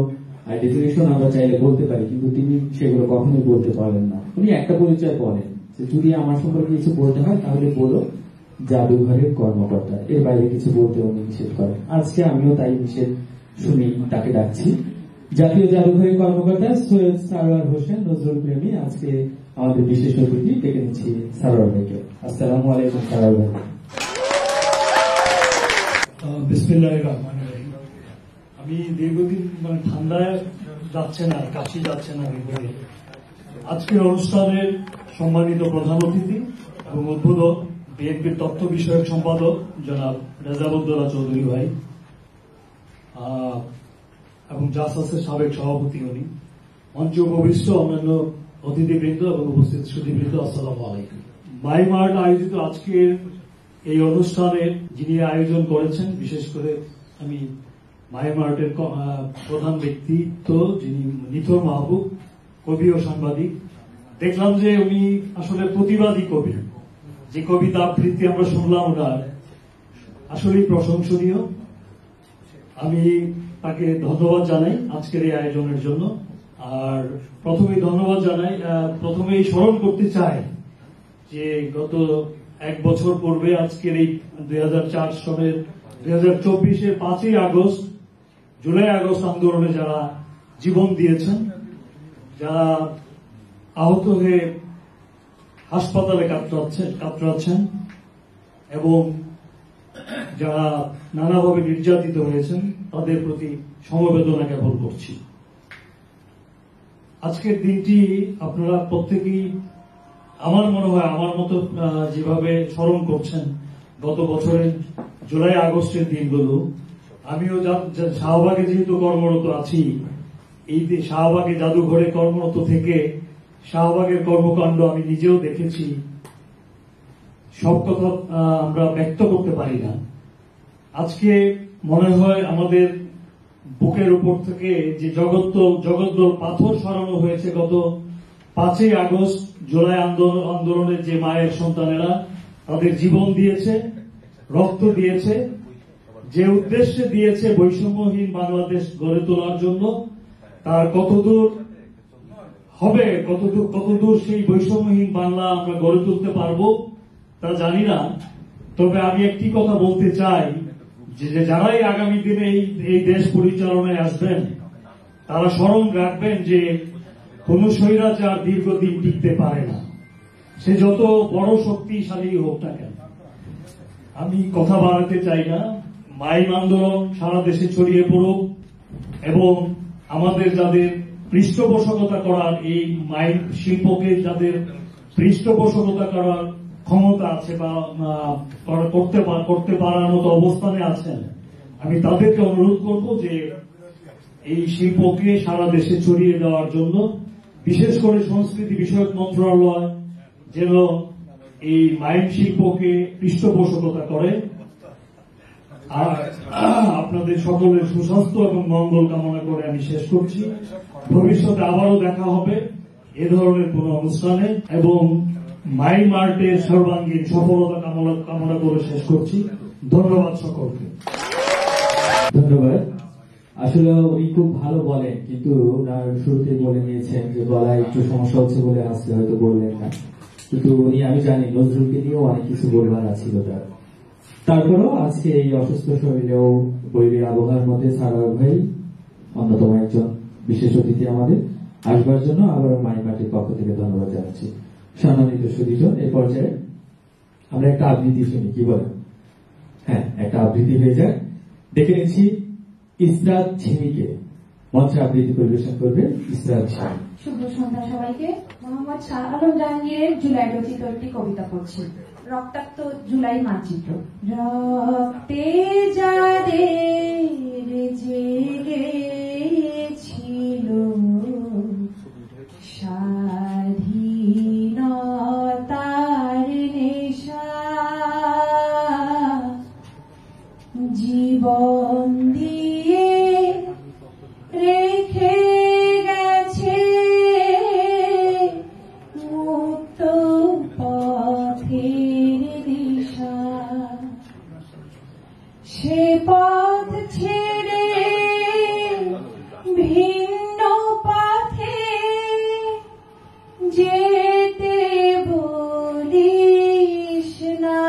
ডেফিনেশন আমরা চাইলে বলতে পারি, কিন্তু তিনি সেগুলো কখনোই বলতে পারেন না। উনি একটা পরিচয় বলেন যে যদি আমার সম্পর্কে কিছু বলতে হয় তাহলে বলো জাদুঘরের কর্মকর্তা, এর বাইরে কিছু বলতে উনি নিষেধ করেন। আজকে আমিও তাই নিষেধ শুনি, তাকে ডাকছি জাতীয় জাদুঘরের কর্মকর্তা সৈয়দ সারোয়ার হোসেন, নজরুল প্রেমী, আজকে আমাদের বিশেষ অতিথি। ডেকে নিচ্ছি সারোয়ার ভাইকে। আসসালামু আলাইকুম সারোয়ার ভাই। বিসমিল্লাহির রহমানির রহিম। আমি দীর্ঘদিন ঠান্ডায় যাচ্ছে না, কাশি যাচ্ছে না দীর্ঘদিন। আজকের অনুষ্ঠানের সম্মানিত প্রধান অতিথি এবং উদ্বোধক বিএনপির তথ্য বিষয়ক সম্পাদক জনাব রেজাউদ্দৌলা চৌধুরী ভাই এবং জাসাসের সাবেক সভাপতি উনি, মঞ্চে উপবিষ্ট অন্যান্য অতিথিবৃন্দ এবং উপস্থিত সুধীবৃন্দ, আসসালামু আলাইকুম। মাইমার্ট আয়োজিত আজকের এই অনুষ্ঠানে যিনি আয়োজন করেছেন, বিশেষ করে আমি মাইমার্টের প্রধান ব্যক্তিত্ব যিনি নিথর মাহবুব, কবি ও সাংবাদিক, দেখলাম যে উনি আসলে প্রতিবাদী কবি। যে কবিতা আবৃত্তি আমরা শুনলাম ওনার আসলেই প্রশংসনীয়। আমি তাকে ধন্যবাদ জানাই আজকের এই আয়োজনের জন্য। আর প্রথমেই ধন্যবাদ জানাই, প্রথমেই স্মরণ করতে চাই যে গত 1 বছর পূর্বে আজকের এই 2004 সনের 2024-এর 5ই আগস্ট, জুলাই আগস্ট আন্দোলনে যারা জীবন দিয়েছেন, যারা আহত হয়ে হাসপাতালে কাতরাচ্ছেন এবং যারা নানাভাবে নির্যাতিত হয়েছেন, তাদের প্রতি সমবেদনা জ্ঞাপন করছি। আজকের দিনটি আপনারা প্রত্যেকেই আমার মনে হয় আমার মতো যেভাবে স্মরণ করছেন গত বছরের জুলাই আগস্টের দিনগুলো। আমিও শাহবাগে যেহেতু কর্মরত আছি, এই শাহবাগে জাদুঘরে কর্মরত থেকে শাহবাগের কর্মকাণ্ড আমি নিজেও দেখেছি। সব কথা আমরা ব্যক্ত করতে পারি না। আজকে মনে হয় আমাদের বুকের উপর থেকে যে জগদ্দল পাথর সরানো হয়েছে গত 5ই আগস্ট জুলাই আন্দোলনের যে মায়ের সন্তানেরা তাদের জীবন দিয়েছে, রক্ত দিয়েছে, যে উদ্দেশ্যে দিয়েছে বৈষম্যহীন বাংলাদেশ গড়ে তোলার জন্য, তার কতদূর হবে, কতদূর সেই বৈষম্যহীন বাংলা আমরা গড়ে তুলতে পারবো তা জানি না। তবে আমি একটি কথা বলতে চাই যে যারাই আগামী দিনে এই দেশ পরিচালনায় আসবেন, তারা স্মরণ রাখবেন যে কোন স্বৈরাচার দীর্ঘদিন টিকতে পারে না, সে যত বড় শক্তিশালী হোক না কেন। আমি কথা বাড়াতে চাই না। মাইম আন্দোলন সারা দেশে ছড়িয়ে পড়ুক এবং আমাদের যাদের পৃষ্ঠপোষকতা করার, এই মাইম শিল্পকে যাদের পৃষ্ঠপোষকতা করার ক্ষমতা আছে বা করতে পারার মতো অবস্থানে আছেন, আমি তাদেরকে অনুরোধ করব যে এই শিল্পকে সারা দেশে ছড়িয়ে দেওয়ার জন্য, বিশেষ করে সংস্কৃতি বিষয়ক মন্ত্রণালয় যেন এই মাইম শিল্পকে পৃষ্ঠপোষকতা করে। আর আপনাদের সকলের সুস্বাস্থ্য এবং মঙ্গল কামনা করে আমি শেষ করছি। ভবিষ্যতে আবারও দেখা হবে এ ধরনের কোন অনুষ্ঠানে, এবং মাইম আর্টের সর্বাঙ্গীন সফলতা কামনা করে শেষ করছি। ধন্যবাদ সকলকে। ধন্যবাদ। আসলে উনি খুব ভালো বলেন, কিন্তু ওনার শুরুতে বলে নিয়েছেন যে গলায় একটু সমস্যা হচ্ছে বলে আসলে হয়তো বললেন না, কিন্তু উনি, আমি জানি নজরুলকে নিয়েও অনেক কিছু বলবার আছিল তার। তারপরেও আজকে এই অসুস্থ শরীরেও বৈরী আবহাওয়ার মধ্যে সারার ভাই অন্যতম একজন বিশেষ অতিথি আমাদের আসবার জন্য আবার মাইম আর্টের পক্ষ থেকে ধন্যবাদ জানাচ্ছি। সম্মানিত সুধীজন, এই পর্যায়ে আমরা একটা আবৃত্তি শুনি, কি বলেন? হ্যাঁ, একটা আবৃত্তি হয়ে যায়। ডেকে নিচ্ছি ইসরাত ছিমিকে, মঞ্চে আবৃত্তি পরিবেশন করবে ইসরাত ছিমি। শুভ সন্ধ্যা সবাইকে। মোহাম্মদ শাহ আলম জাহাঙ্গীরের জুলাই রচিত একটি কবিতা পড়ছি। রক্তাক্ত জুলাই মানচিত্র। রক্তে যাদের জেগেছিল স্বাধীনতার নেশা, জীবন দিয়ে রেখে গেছে মুক্ত পথের দিশা, সে পথ ছেড়ে ভিন্ন পথে যেতে বলিস না,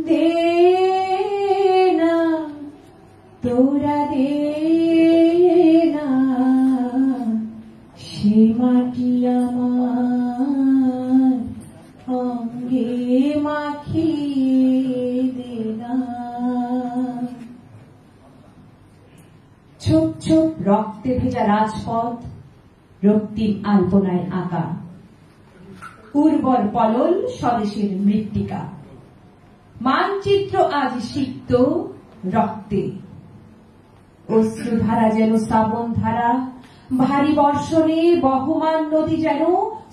দে না তোরা দে না সে মাটি আমার অঙ্গে মাখিয়ে দে না। ছোপ ছোপ রক্তে ভেজা রাজপথ রক্তিম আলপনায় আঁকা, উর্বর পলল স্বদেশের মৃত্তিকা, মানচিত্র আজ সিক্ত রক্তে, অশ্রুধারা যেন শ্রাবণ ধারা, ভারী বর্ষণে বহমান নদী যেন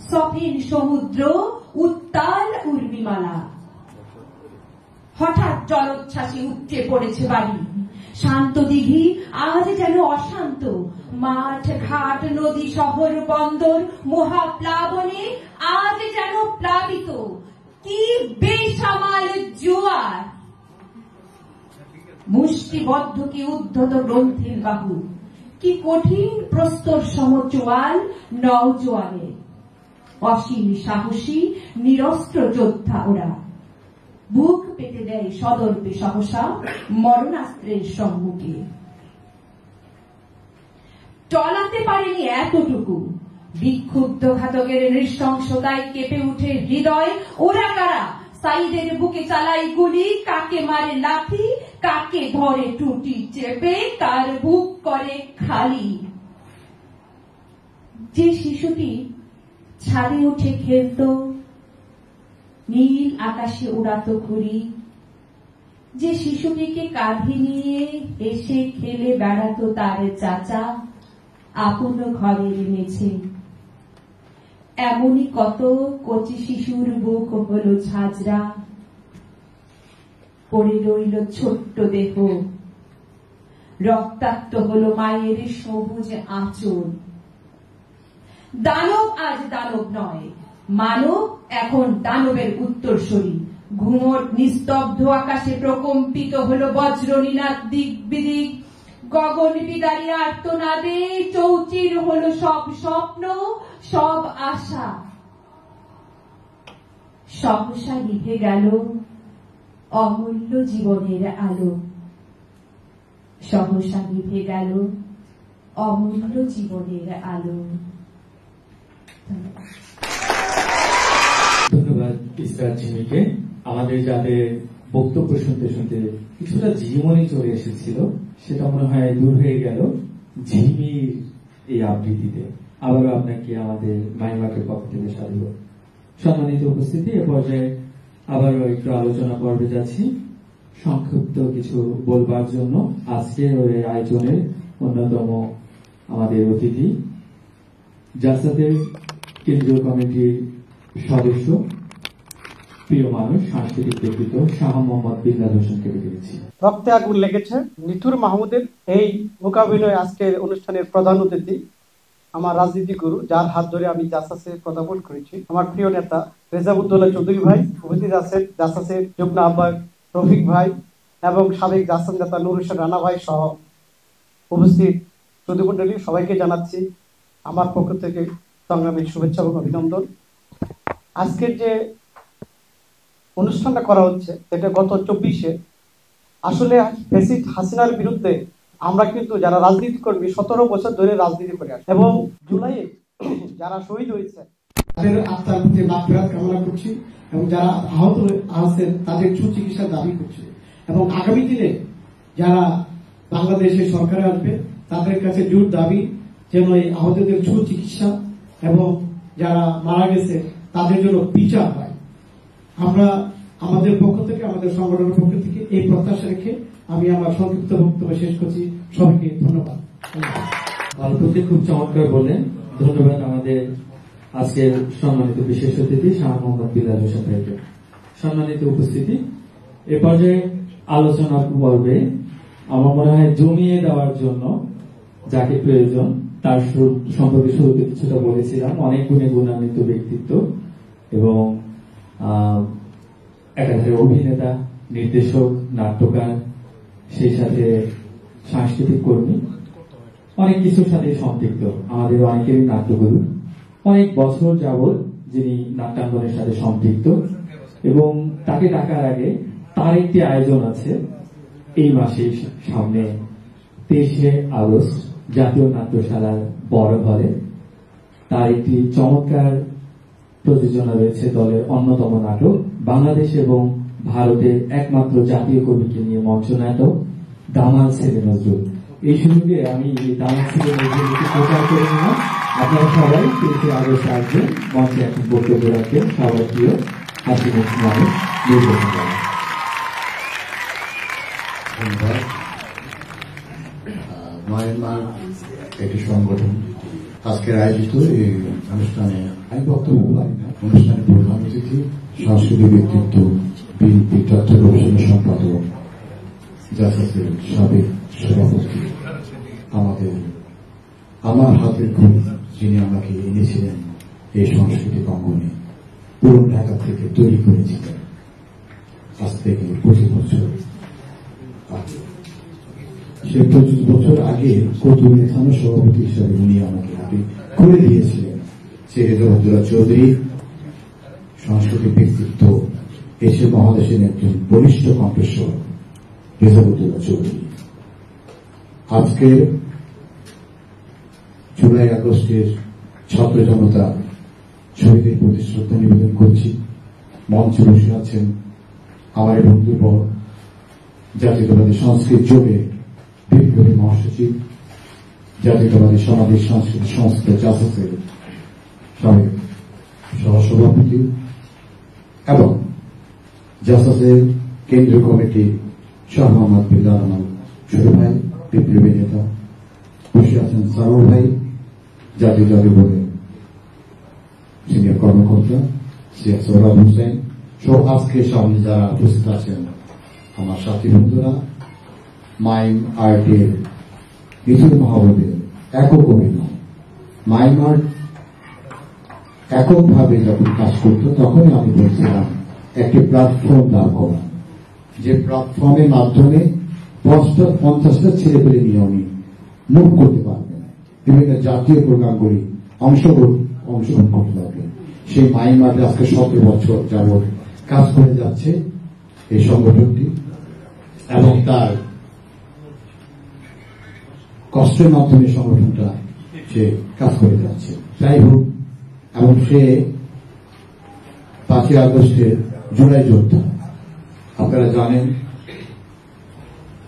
সফিন সমুদ্র, উত্তাল উর্মিমালা। হঠাৎ জলোচ্ছ্বাসে উপচে পড়েছে বাড়ি, শান্ত দিঘি আজ যেন অশান্ত, মাঠ ঘাট নদী শহর বন্দর মহাপ্লাবনে আজ যেন প্লাবিত। কি বেসামাল জোয়ার, মুষ্টিবদ্ধ কি উদ্ধত গ্রন্থির বাহু, কি কঠিন প্রস্তর সম চোয়াল নওজোয়ানে, অসীম সাহসী নিরস্ত্র যোদ্ধা ওরা, বুক পেতে দেয় সদর্পে সহসা মরণাস্ত্রের সম্মুখে। টলাতে পারেনি এতটুকু, বিক্ষুব্ধ ঘাতকের নৃশংসতায় কেঁপে উঠে হৃদয়। ওরা কারা? সাইদের বুকে চালাই গুলি, কাকে মারে লাথি, কাকে ধরে টুটি চেপে, কার বুক করে খালি। যে শিশুটি ছাদে উঠে খেলত, নীল আকাশে উড়াতো ঘুড়ি, যে শিশুটিকে কাঁধে নিয়ে এসে খেলে বেড়াতো তার চাচা, আপন ঘরে এনেছে, এমনই কত কচি শিশুর বুক হলো ঝাঁঝরা, পড়ে রইল ছোট্ট দেহ, রক্তাক্ত হলো মায়ের সবুজ আঁচল। দানব আজ দানব নয়, মানব এখন দানবের উত্তরসূরি। ঘুমট নিস্তব্ধ আকাশে প্রকম্পিত হলো বজ্রনীনাদ দিক বিদিক, গগন বিদারী আর্তনাদে চৌচির হলো সব স্বপ্ন, সব আশা। সহসা নিভে গেল অমূল্য জীবনের আলো, সহসা নিভে গেল অমূল্য জীবনের আলো। ধন্যবাদ। ধন্যবাদ ইসরাত ঝিমিকে। আমাদের যাদের বক্তব্য শুনতে শুনতে কিছুটা জীবনে চলে এসেছিল সেটা মনে হয় দূর হয়ে গেল ঝিমির এই আবৃত্তিতে। আবারও আপনাকে আমাদের মাইমাকের পক্ষ থেকে স্বাগত। সম্মানিত উপস্থিতি, এ পর্যায়ে আবারও একটু আলোচনা পর্বে যাচ্ছি। সংক্ষিপ্ত কিছু বলবার জন্য আজকের ওই আয়োজনের অন্যতম আমাদের অতিথি জাসাদের কেন্দ্রীয় কমিটির সদস্য, প্রিয় মানুষ, সাংস্কৃতিক ব্যক্তিত্ব শাহ মোহাম্মদ বিল্লাল হোসেনকে পেয়েছি। রক্তে আগুন লেগেছে নিথুর মাহমুদের এই মূকাভিনয় আজকের অনুষ্ঠানের প্রধান অতিথি আমার রাজনীতি গুরু, যার হাত ধরে আমি জাসাসে পদার্পণ করেছি, আমার প্রিয় নেতা রেজাউদ্দৌলা চৌধুরী ভাই, উপস্থিত আছেন জাসাসের যুগ্ম আহ্বায়ক রফিক ভাই এবং সাবেক জাসাস নেতা নুর হোসেন রানা ভাই সহ উপস্থিত শ্রোতৃমণ্ডলী, সবাইকে জানাচ্ছি আমার পক্ষ থেকে সংগ্রামী শুভেচ্ছা এবং অভিনন্দন। আজকের যে অনুষ্ঠানটা করা হচ্ছে এটা গত 24-এ আসলে ফ্যাসিস্ট হাসিনার বিরুদ্ধে আমরা কিন্তু যারা রাজনীতি কর্মী 17 বছর ধরে রাজনীতি করে আসছি এবং জুলাইয়ে যারা শহীদ হয়েছে তাদের আত্মার প্রতি মাগফিরাত কামনা করছি এবং যারা আহত আছেন তাদের সুচিকিৎসার দাবি করছি এবং আগামী দিনে যারা বাংলাদেশে সরকারে আসবে তাদের কাছে জোর দাবি যেন এই আহতদের সুচিকিৎসা এবং যারা মারা গেছে তাদের জন্য বিচার হয়। আমরা আমাদের পক্ষ থেকে, আমাদের সংগঠনের পক্ষ থেকে এই প্রত্যাশা রেখে আমি আমার সংক্ষিপ্ত বক্তব্য শেষ করছি। সবাইকে ধন্যবাদ। গল্পটি খুব চমৎকার বললেন। ধন্যবাদ আমাদের আজকের সম্মানিত বিশেষ অতিথি শাহ মোহাম্মদ বিল্লাল হোসেন ভাইকে। সম্মানিত উপস্থিতি, এ পর্যায়ে আলোচনা পর্বে আমার মনে হয় জমিয়ে দেওয়ার জন্য যাকে প্রয়োজন তার সম্পর্কে শুরুতে কিছুটা বলেছিলাম। অনেক গুণে গুণান্বিত ব্যক্তিত্ব এবং একাধারে অভিনেতা, নির্দেশক, নাট্যকার, সেই সাথে সাংস্কৃতিক কর্মী, অনেক কিছুর সাথে সম্পৃক্ত। আমাদের অনেকেরই নাট্যগুরু, অনেক বছর যাবৎ যিনি নাট্যাঙ্গনের সাথে সম্পৃক্ত এবং তাকে ডাকার আগে তার একটি আয়োজন আছে এই মাসের সামনে 23শে আগস্ট জাতীয় নাট্যশালার বড় হলে। তার একটি চমৎকার প্রযোজনা রয়েছে দলের অন্যতম নাটক, বাংলাদেশ এবং ভারতের একমাত্র জাতীয় কবিকে নিয়ে মঞ্চ নাটক দামাল ছেলে নজরুল। এই সুযোগে আমি দামাল ছেলে নজরুলকে প্রচার করে নিলাম। আপনারা সবাই 23শে আগস্ট আসবেন, মঞ্চে একটি বক্তব্য রাখবেন সবার প্রিয় হাসিমুখ মানুষ নির্বাচন করেন। ধন্যবাদ। মায়ানমার একটি সংগঠন আজকের আয়োজিত এই অনুষ্ঠানে আমি বক্তব্য পারি না। অনুষ্ঠানে প্রধান অতিথি সাংস্কৃতিক ব্যক্তিত্ব, বিএনপি তথ্য গবেষণা সম্পাদক, জাসাসের সাবেক সভাপতি, আমার হাতের খুব যিনি আমাকে এনেছিলেন এই সাংস্কৃতিক অঙ্গনে, পুরন ঢাকা থেকে তৈরি করেছিলেন আজ থেকে 25 বছর আগে। সে 25 বছর আগে কৌতুহলী থানার সভাপতি হিসাবে উনি আমাকে হাতে করে দিয়েছিলেন। সে রেজাউদ্দৌলা চৌধুরী, সাংস্কৃতিক ব্যক্তিত্ব, এশিয়া মহাদেশের একজন বলিষ্ঠ কণ্ঠস্বর রেজাউদ্দৌলা চৌধুরী। আজকের জুলাই আগস্টের ছাত্র জনতা শহীদের প্রতি শ্রদ্ধা নিবেদন করছি। মঞ্চে বসে আছেন আমার বন্ধুবর, জাতীয়তাবাদী সংস্কৃত যোগে বিপ্লবী মহাসচিব, জাতীয়তাবাদী সামাজিক সাংস্কৃতিক সংস্থা জাসাসের সাবেক সহসভাপতি এবং জাসাসের কেন্দ্রীয় কমিটি শাহ মোহাম্মদ বিল্লাল আমার ছোট ভাই, বিপ্লবী নেতা। বসে আছেন সারোর ভাই, জাতীয়তাবাদী বোর্ডের সিনিয়র কর্মকর্তা শেখ সোহরাব হোসেন সহ আজকে সামনে যারা উপস্থিত আছেন আমার সাথী বন্ধুরা, মাইম আর্টের নিথুর মাহমুদের একক অভিনয়। মাইম আর্ট এককভাবে যখন কাজ করত তখনই আমি বলছিলাম একটি প্ল্যাটফর্ম দাঁড় করা, যে প্ল্যাটফর্মের মাধ্যমে 50টা ছেলেপেলে নিয়ে উনি মুভ করতে পারবেন, বিভিন্ন জাতীয় প্রোগ্রামগুলি অংশগ্রহণ করতে পারবেন। সেই মাইম আর্টে আজকে 17 বছর যাবৎ কাজ করে যাচ্ছে এই সংগঠনটি এবং তার কষ্টের মাধ্যমে সংগঠনটা সে কাজ করে যাচ্ছে। যাই হোক, এবং সে 5ই আগস্টের জুলাই যোদ্ধা। আপনারা জানেন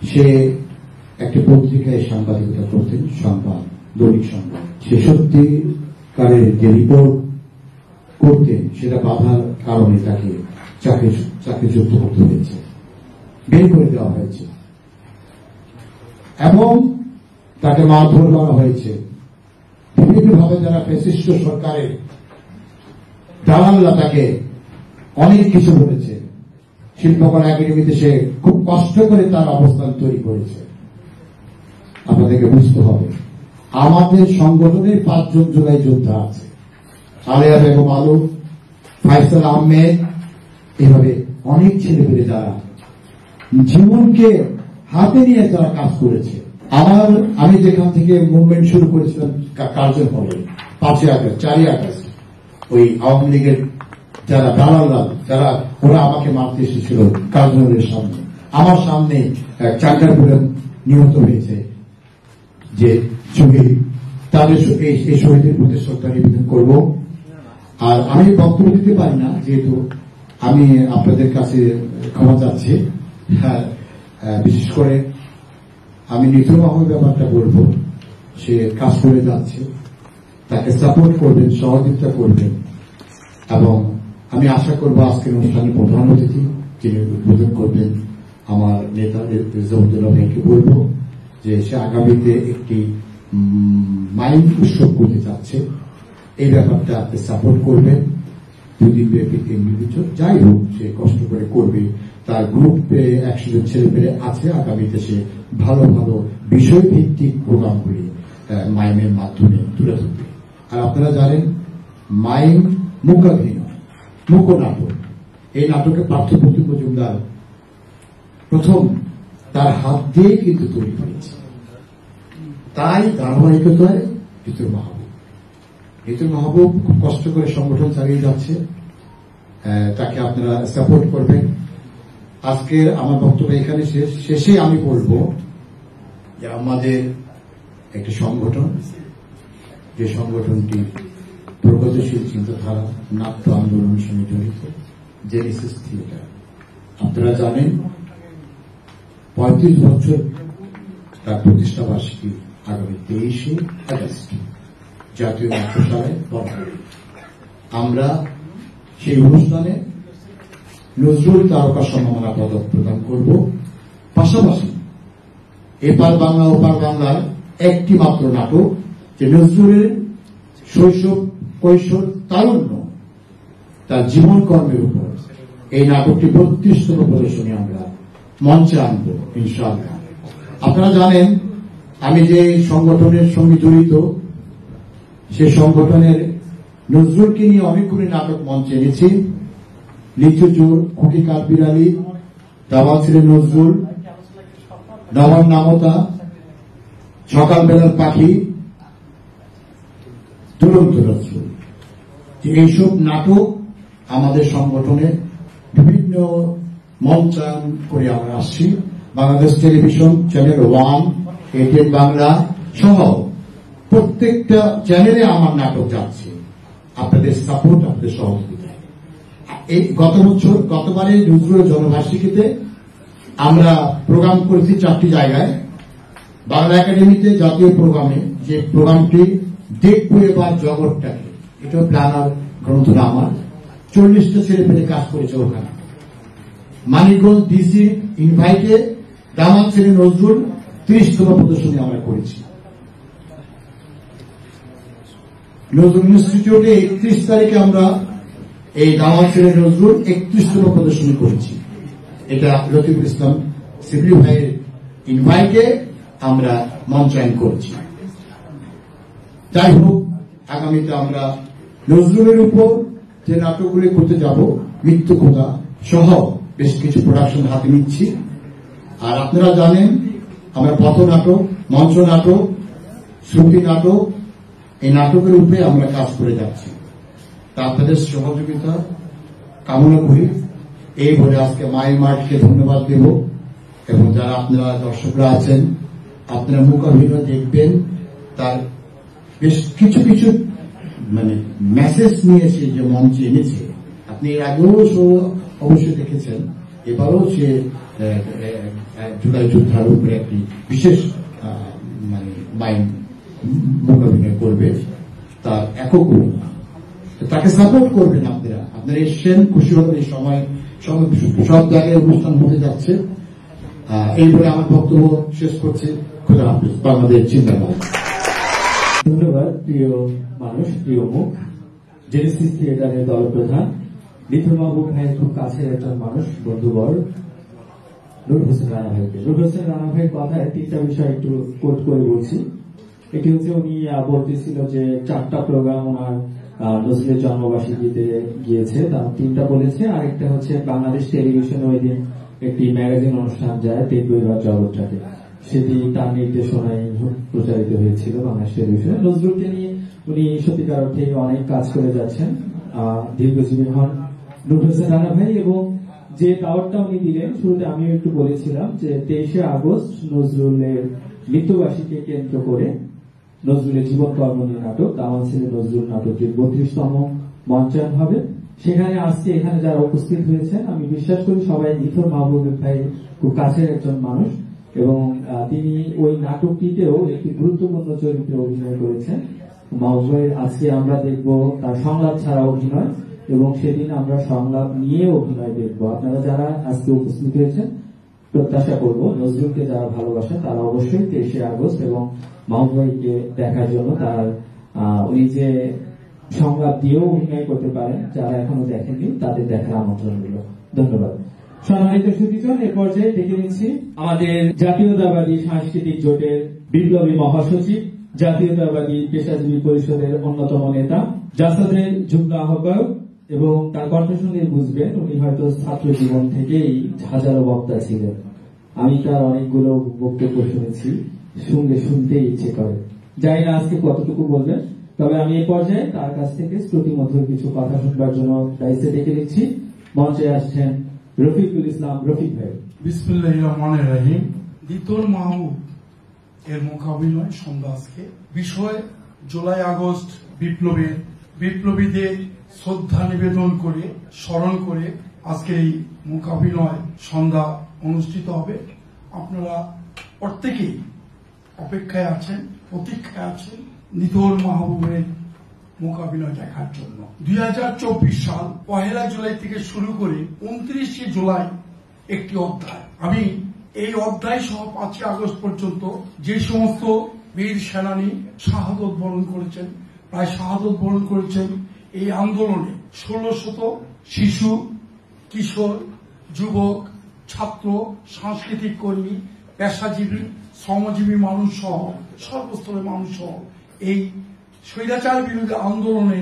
সে একটি পত্রিকায় সাংবাদিকতা করতেন, সংবাদ, দৈনিক সংবাদ। সে সত্যিকারের যে রিপোর্ট করতেন সেটা বাধার কারণে তাকে চাকরিচ্যুত করতে হয়েছে, বের করে দেওয়া হয়েছে এবং তাকে মারধর করা হয়েছে। বিভিন্নভাবে যারা ফ্যাসিস্ট সরকারের দালালরা তাকে অনেক কিছু বলেছে। শিল্পকলা একাডেমিতে সে খুব কষ্ট করে তার অবস্থান তৈরি করেছে। আপনাদেরকে বুঝতে হবে, আমাদের সংগঠনে 5 জন জুলাই যোদ্ধা আছে। আলেয়া বেগম আলু, ফাইসাল আহমেদ, এভাবে অনেক ছেলেপেলে যারা জীবনকে হাতে নিয়ে যারা কাজ করেছে। আমি যেখান থেকে মুভমেন্ট শুরু করেছিলাম কার্জন হলে 5ই আগস্ট, 4ই আগস্ট, ওই আওয়ামী লীগের যারা দালালরা যারা ওরা আমাকে মারতে এসেছিল কার্জন হলের সামনে, আমার সামনে চাঙ্গারপুরে নিহত হয়েছে যে শহীদ, তাদের এই শহীদের প্রতি শ্রদ্ধা নিবেদন করব। আর আমি বক্তব্য দিতে পারি না, যেহেতু আমি আপনাদের কাছে ক্ষমা চাচ্ছি। বিশেষ করে আমি নিথুর মাহমুদের ব্যাপারটা বলবো, সে কাজ করে যাচ্ছে, তাকে সাপোর্ট করবেন, সহযোগিতা করবেন এবং আমি আশা করবো আজকের অনুষ্ঠানে প্রধান অতিথি যিনি উদ্বোধন করবেন আমার নেতা রেজাউদ্দৌলা ভাইকে বলবো যে সে আগামীতে একটি মাইম উৎসব করতে যাচ্ছে, এই ব্যাপারটা আপনি সাপোর্ট করবেন। 2 দিন ব্যাপী নির্বাচন, যাই হোক সে কষ্ট করে করবে। তার গ্রুপে 100 জন ছেলেপেলে আছে, আগামীতে সে ভালো ভালো বিষয়ভিত্তিক প্রোগ্রামগুলি মাইমের মাধ্যমে তুলে ধরবে। আর আপনারা জানেন মাইম মুখাভিনয়, মুখনাটক, এই নাটকে পার্থপ্রতিম মজুমদার প্রথম তার হাত দিয়ে কিন্তু তৈরি করেছে। তাই ধারাবাহিকতায় নিতুর মাহবুব খুব কষ্ট করে সংগঠন চালিয়ে যাচ্ছে, তাকে আপনারা সাপোর্ট করবেন। আজকের আমার বক্তব্য এখানে শেষে আমি বলবো যে আমাদের একটি সংগঠন, যে সংগঠনটি প্রগতিশীল চিন্তাধারা, নাট্য আন্দোলনের সঙ্গে জড়িত, জেনেসিস থিয়েটার। আপনারা জানেন 35 বছর তার প্রতিষ্ঠা বার্ষিকী আগামী 23শে আগস্ট জাতীয় নাট্যশালায় বর্তমানে আমরা সেই অনুষ্ঠানে নজরুল তারকা সম্মাননা পদক প্রদান করব। পাশাপাশি এপার বাংলা ওপার বাংলার একটি মাত্র নাটক, যে নজরুলের শৈশব, কৈশোর, তারুণ্য, তার জীবন কর্মের উপর এই নাটকটি 32তম প্রদর্শনী আমরা মঞ্চে আনবো ইনশাআল্লাহ। আপনারা জানেন আমি যে সংগঠনের সঙ্গে জড়িত, সে সংগঠনের নজরুলকে নিয়ে অনেকগুলি নাটক মঞ্চে এনেছি। লিচু চোর, খুঁটি কাঠবিড়ালি, দাওয়াত ছিলেন নজরুল, নবাব নামতা, সকালবেলার পাখি, দুরন্ত নজরুল। এইসব নাটক আমাদের সংগঠনে বিভিন্ন মঞ্চায়ন করে আমরা আসছি। Bangladesh television channel 1, ATN Bangla সহ প্রত্যেকটা চ্যানেলে আমার নাটক যাচ্ছে, আপনাদের সাপোর্ট, আপনাদের সহযোগিতায়। এই গতবারে নজরুল জনবার্ষিকীতে আমরা প্রোগ্রাম করেছি 4টি জায়গায়। বাংলা একাডেমিতে জাতীয় প্রোগ্রামে, যে প্রোগ্রামটি দেখবো এবার জগৎটাকে, এটা প্ল্যানার গ্রন্থটা আমার, 40টা ছেলে পেলে কাজ করেছে ওখানে। মানিকগঞ্জ ডিসি ইনভাইটে দামাত ছেলে নজরুল 30তম প্রদর্শনী আমরা করেছি। নজরুল ইনস্টিটিউটে 31 তারিখে আমরা এই দামাত ছেলে নজরুল 31তম প্রদর্শনী করেছি। এটা লতিফুল ইসলাম সিবলি ভাইয়ের ইনভাইটে আমরা মঞ্চায়ন করছি। যাই হোক, আগামীতে আমরা নজরুলের উপর যে নাটকগুলি করতে যাব, মৃত্যু খোদা সহ বেশ কিছু প্রোডাকশন হাতে নিচ্ছি। আর আপনারা জানেন আমরা পথনাটক, মঞ্চ নাটক, শ্রুতি নাটক, এই নাটকের উপরে আমরা কাজ করে যাচ্ছি। তা আপনাদের সহযোগিতা কামনা করি। এই বলে আজকে মাইম আর্টকে ধন্যবাদ দেব এবং যারা আপনারা দর্শকরা আছেন, আপনারা মুখাভিনয় দেখবেন, তার বেশ কিছু মেসেজ নিয়ে এসে যে মঞ্চে এনেছে, আপনি এর আগেও অবশ্যই দেখেছেন, এবারও সে জুলাই যোদ্ধার উপরে একটি বিশেষ মানে মাইন্ড মোকাবিলা করবে, তার একক না, তাকে সাপোর্ট করবেন আপনারা। আপনারা এসছেন, খুশি হবেন, এই সময় সব জায়গায় অনুষ্ঠান হতে যাচ্ছে। এই বলে আমার বক্তব্য শেষ করছি। খোদা হাফেজ। বাংলাদেশ জিন্দাবাদ। ধন্যবাদ প্রিয় মানুষ, প্রিয় মুখ, জেনেসিস থিয়েটারের দলপ্রধান নিথর মাহবুব ভাইয়ের খুব কাছের একজন মানুষ, বন্ধুবর নূর হোসেন রানা ভাইকে। নূর হোসেন রানা ভাইয়ের কথায় 3টা বিষয় একটু কোট করে বলছি। এটি হচ্ছে উনি বলতেছিল যে 4টা প্রোগ্রাম ওনার নজরুলের জন্মবার্ষিকীতে গিয়েছে, তার 3টা বলেছে। আরেকটা হচ্ছে বাংলাদেশ টেলিভিশনে ওই দিন একটি ম্যাগাজিন অনুষ্ঠান যায় দেখবইবার জগৎটাকে, সেটি তার নির্দেশনায় প্রচারিত হয়েছিল বাংলাদেশ টেলিভিশনে। নজরুলকে নিয়ে উনি সত্যিকার অর্থে অনেক কাজ করে যাচ্ছেন। দীর্ঘজীবী হন নূর হোসেন রানা ভাই। এবং যে দাওয়াতটা উনি দিলেন, শুরুতে আমিও একটু বলেছিলাম যে 23শে আগস্ট নজরুলের মৃত্যুবার্ষিকীকে কেন্দ্র করে নজরুলের জীবন কর্ম নিয়ে নাটক আমার ছেলে নজরুল নাটকের 32তম মঞ্চায়ন হবে। সেখানে আজকে এখানে যারা উপস্থিত হয়েছেন, আমি বিশ্বাস করি সবাই নিথর মাহবুব ভাই খুব কাছের একজন মানুষ, এবং তিনি ওই নাটকটিতেও একটি গুরুত্বপূর্ণ চরিত্রে অভিনয় করেছেন। মাহবুবের আজকে আমরা দেখব তার সংলাপ ছাড়া অভিনয়, এবং সেদিন আমরা সংলাপ নিয়ে অভিনয় দেখব। আপনারা যারা আজকে উপস্থিত হয়েছেন, প্রত্যাশা করব নজরুলকে যারা ভালোবাসেন তারা অবশ্যই 23শে আগস্ট এবং মাহবুব ভাইকে দেখার জন্য তার উনি যে সংলাপ দিয়েও অভিনয় করতে পারেন, যারা এখনো দেখেননি তাদের দেখার আমন্ত্রণ রইল। ধন্যবাদ। সম্মানিত সুধীজন, এ পর্যায়ে ডেকে নিচ্ছি আমাদের জাতীয়তাবাদী সাংস্কৃতিক জোটের বিপ্লবী মহাসচিব, জাতীয়তাবাদী পেশাজীবী পরিষদের অন্যতম নেতা, জাসাদের যুগ্ম আহ্বায়ক, এবং তার কণ্ঠ শুনে বুঝবেন উনি হয়তো ছাত্র জীবন থেকেই হাজারো বক্তা ছিলেন। আমি তার অনেকগুলো বক্তব্য শুনেছি, শুনতেই ইচ্ছে করে। জানি না আজকে কতটুকু বলবেন, তবে আমি এই পর্যায়ে তার কাছ থেকে শ্রুতিমধুর কিছু কথা শুনবার জন্য দায়িত্বে ডেকে নিচ্ছি। মঞ্চে আসছেন রফিকুল ইসলাম রফিক ভাই। বিসমিল্লাহির রহমানির রহিম। নিথর মাহবুব এর মোকাবিনয় সন্ধ্যা আজকে বিষয় জুলাই আগস্ট বিপ্লবীদের শ্রদ্ধা নিবেদন করে স্মরণ করে আজকে এই মোকাবিনয় সন্ধ্যা অনুষ্ঠিত হবে। আপনারা প্রত্যেকেই অপেক্ষায় আছেন, প্রতীক্ষায় আছেন নিথর মাহবুবের মোকাবিনয় দেখার জন্য। 2024 সাল 1 জুলাই থেকে শুরু করে 29শে জুলাই একটি অধ্যায়। আমি এই অধ্যায় সহ 5 আগস্ট পর্যন্ত যে সমস্ত বীর সেনানী শাহাদত বরণ করেছেন, প্রায় শাহাদত বরণ করেছেন এই আন্দোলনে 1600 শিশু, কিশোর, যুবক, ছাত্র, সাংস্কৃতিক কর্মী, পেশাজীবী, শ্রমজীবী মানুষ সহ সর্বস্তরের মানুষ সহ এই স্বৈরাচার বিরোধী আন্দোলনে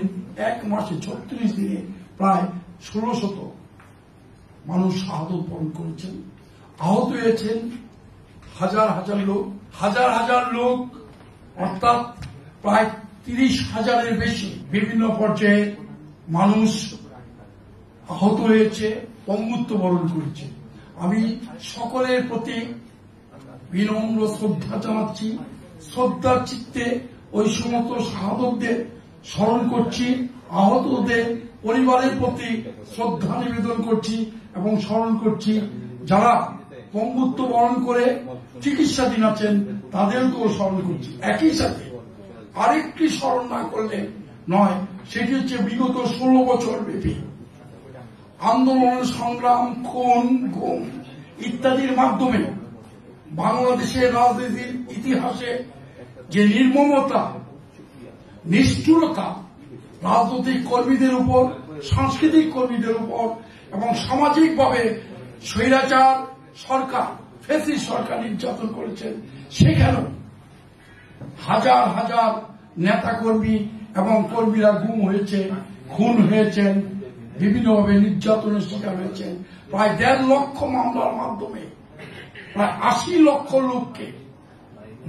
1 মাসে 36 দিনে প্রায় 1600 মানুষ শাহাদত বরণ করেছেন। আহত হয়েছেন হাজার হাজার লোক, অর্থাৎ প্রায় 30,000-এর বেশি বিভিন্ন পর্যায়ে মানুষ আহত হয়েছে, পঙ্গুত্ব বরণ করেছে। আমি সকলের প্রতি বিনম্র শ্রদ্ধা জানাচ্ছি, শ্রদ্ধার চিত্তে ওই সমস্ত শাহাদতদের স্মরণ করছি, আহতদের পরিবারের প্রতি শ্রদ্ধা নিবেদন করছি এবং স্মরণ করছি। যারা পঙ্গুত্ব বরণ করে চিকিৎসাধীন আছেন তাদেরকেও স্মরণ করছি। একই সাথে আরেকটি স্মরণ না করলে নয়, সেটি হচ্ছে বিগত 16 বছর ব্যাপী আন্দোলন, সংগ্রাম, খুন, গুম ইত্যাদির মাধ্যমে বাংলাদেশের রাজনীতির ইতিহাসে যে নির্মমতা, নিষ্ঠুরতা রাজনৈতিক কর্মীদের উপর, সাংস্কৃতিক কর্মীদের উপর এবং সামাজিকভাবে স্বৈরাচার সরকার, ফ্যাসিস্ট সরকার নির্যাতন করেছেন, সেখানেও হাজার হাজার নেতাকর্মী এবং কর্মীরা গুম হয়েছে, খুন হয়েছেন, বিভিন্নভাবে নির্যাতনের শিকার হয়েছেন। প্রায় 1.5 লক্ষ মামলার মাধ্যমে প্রায় 80 লক্ষ লোককে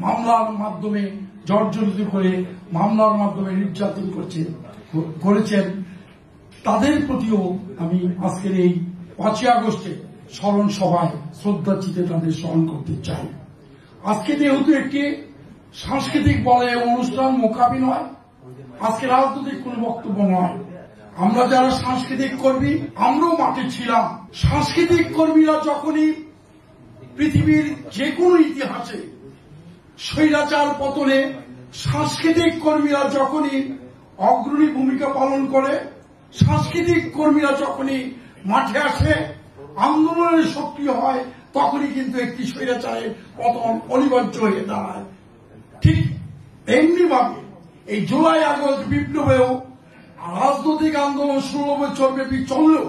মামলার মাধ্যমে জর্জরিত করে মামলার মাধ্যমে নির্যাতন করেছেন। তাদের প্রতিও আমি আজকের এই 5 আগস্টে স্মরণ সভায় শ্রদ্ধা চিত্তে তাদের স্মরণ করতে চাই। আজকে যেহেতু একটি সাংস্কৃতিক বলে অনুষ্ঠান, মোকাবিনয়, আজকে রাজনৈতিক কোন বক্তব্য নয়। আমরা যারা সাংস্কৃতিক কর্মী, আমরাও মাঠে ছিলাম। সাংস্কৃতিক কর্মীরা যখনই পৃথিবীর যে কোনো ইতিহাসে স্বৈরাচার পতনে সাংস্কৃতিক কর্মীরা যখনই অগ্রণী ভূমিকা পালন করে, সাংস্কৃতিক কর্মীরা যখনই মাঠে আসে, আন্দোলনের সক্রিয় হয়, তখনই কিন্তু একটি স্বৈরাচারের পতন অনিবার্য হয়ে দাঁড়ায়। ঠিক এমনি ভাবে এই জুলাই আগস্ট বিপ্লবেও রাজনৈতিক আন্দোলন 16 বছর ব্যাপী চললেও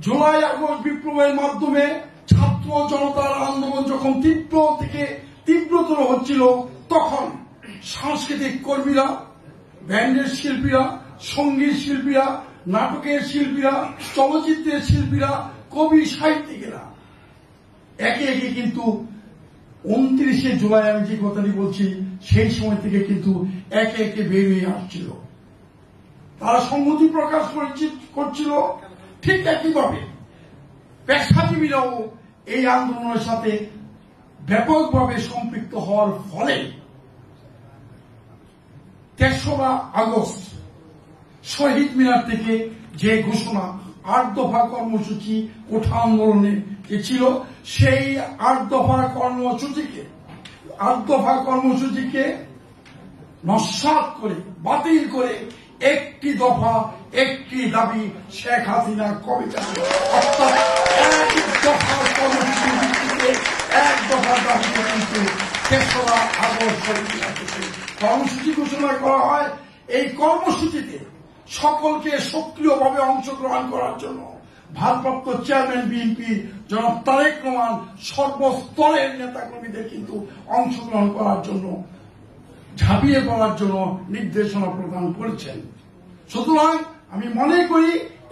জুলাই আগস্ট বিপ্লবের মাধ্যমে ছাত্র জনতার আন্দোলন যখন তীব্র থেকে তীব্রতর হচ্ছিল, তখন সাংস্কৃতিক কর্মীরা, ব্যান্ডের শিল্পীরা, সঙ্গীত শিল্পীরা, নাটকের শিল্পীরা, চলচ্চিত্রের শিল্পীরা, কবি সাহিত্যিকেরা একে একে কিন্তু 29শে জুলাই, আমি যে কথাটি বলছি, সেই সময় থেকে কিন্তু একে একে বেরিয়ে আসছিল। তারা সংহতি প্রকাশ করছিল। ঠিক একইভাবে পেশাজীবীরাও এই আন্দোলনের সাথে ব্যাপকভাবে সম্পৃক্ত হওয়ার ফলে 3রা আগস্ট শহীদ মিনার থেকে যে ঘোষণা 8 দফা কর্মসূচি কোঠা আন্দোলনে ছিল, সেই 8 দফা কর্মসূচিকে নস্যাৎ করে, বাতিল করে একটি দফা, একটি দাবি শেখ হাসিনা কবে যাবে, অর্থাৎ এক দফার কর্মসূচির ভিত্তিতে 1 দফার দাবিতে কিন্তু 3রা আগস্ট কর্মসূচি ঘোষণা করা হয়। এই কর্মসূচিতে সকলকে সক্রিয়ভাবে অংশগ্রহণ করার জন্য ভারপ্রাপ্ত চেয়ারম্যান বিএনপি জনাব তারেক রহমান সর্বস্তরের নেতাকর্মীদের কিন্তু অংশগ্রহণ করার জন্য, ঝাঁপিয়ে পড়ার জন্য নির্দেশনা প্রদান করেছেন। সুতরাং আমি মনে করি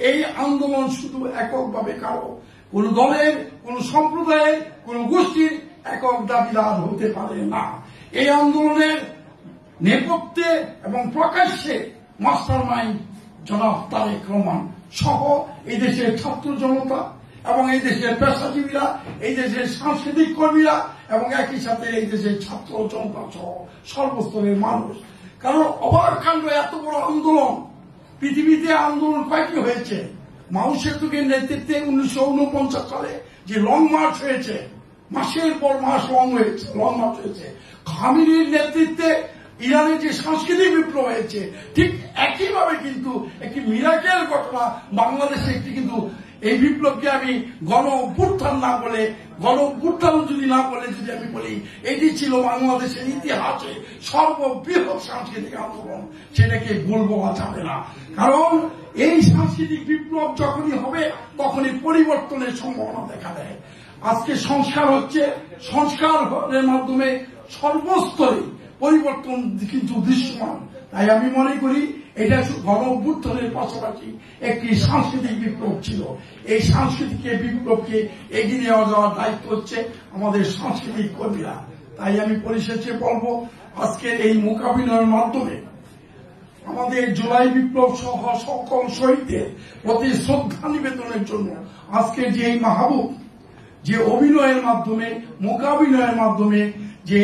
এই আন্দোলন শুধু এককভাবে কারো, কোন দলের, কোন সম্প্রদায়ের, কোন গোষ্ঠীর একক দাবিদার হতে পারে না। এই আন্দোলনের নেপথ্যে এবং প্রকাশ্যে মাস্টার মাইন্ড জনাব তারেক রহমান সহ এই দেশের ছাত্র জনতা এবং এই দেশের পেশাজীবীরা, এই দেশের সাংস্কৃতিক কর্মীরা এবং একই সাথে এই দেশের ছাত্র জনতা সহ সর্বস্তরের মানুষ। কারণ অবাক কাণ্ড, এত বড় আন্দোলন, পৃথিবীতে আন্দোলন কয়েকটি হয়েছে। মাও সেতুকের নেতৃত্বে 1949 সালে যে লং মার্চ হয়েছে, মাসের পর মাস লং মার্চ হয়েছে। খামেনির নেতৃত্বে ইরানে যে সাংস্কৃতিক বিপ্লব হয়েছে, ঠিক একইভাবে কিন্তু একটি মিরাকেল ঘটনা বাংলাদেশে একটি কিন্তু এই বিপ্লবকে আমি গণ অভ্যুত্থান না বলে, গণ অভ্যুত্থান যদি না বলে যদি আমি বলি এটি ছিল বাংলাদেশের ইতিহাসে সর্ববৃহৎ সাংস্কৃতিক আন্দোলন, সেটাকে ভুল বলা যাবে না। কারণ এই সাংস্কৃতিক বিপ্লব যখনই হবে তখনই পরিবর্তনের সম্ভাবনা দেখা দেয়। আজকে সংস্কার হচ্ছে, সংস্কারের মাধ্যমে সর্বস্তরে পরিবর্তন কিন্তু দৃশ্যমান। তাই আমি মনে করি এটা গণ অভ্যুত্থানের পাশাপাশি একটি সাংস্কৃতিক বিপ্লব ছিল। এই সাংস্কৃতিক বিপ্লবকে এগিয়ে নিয়ে যাওয়ার দায়িত্ব হচ্ছে আমাদের সাংস্কৃতিক কর্মীরা। তাই আমি পরিশেষে বলবো, আজকের এই মোকাবিলার মাধ্যমে আমাদের জুলাই বিপ্লব সহ সকল শহীদদের প্রতি শ্রদ্ধা নিবেদনের জন্য আজকে যে মাহবুব যে অভিনয়ের মাধ্যমে, মোকাবিলার মাধ্যমে যে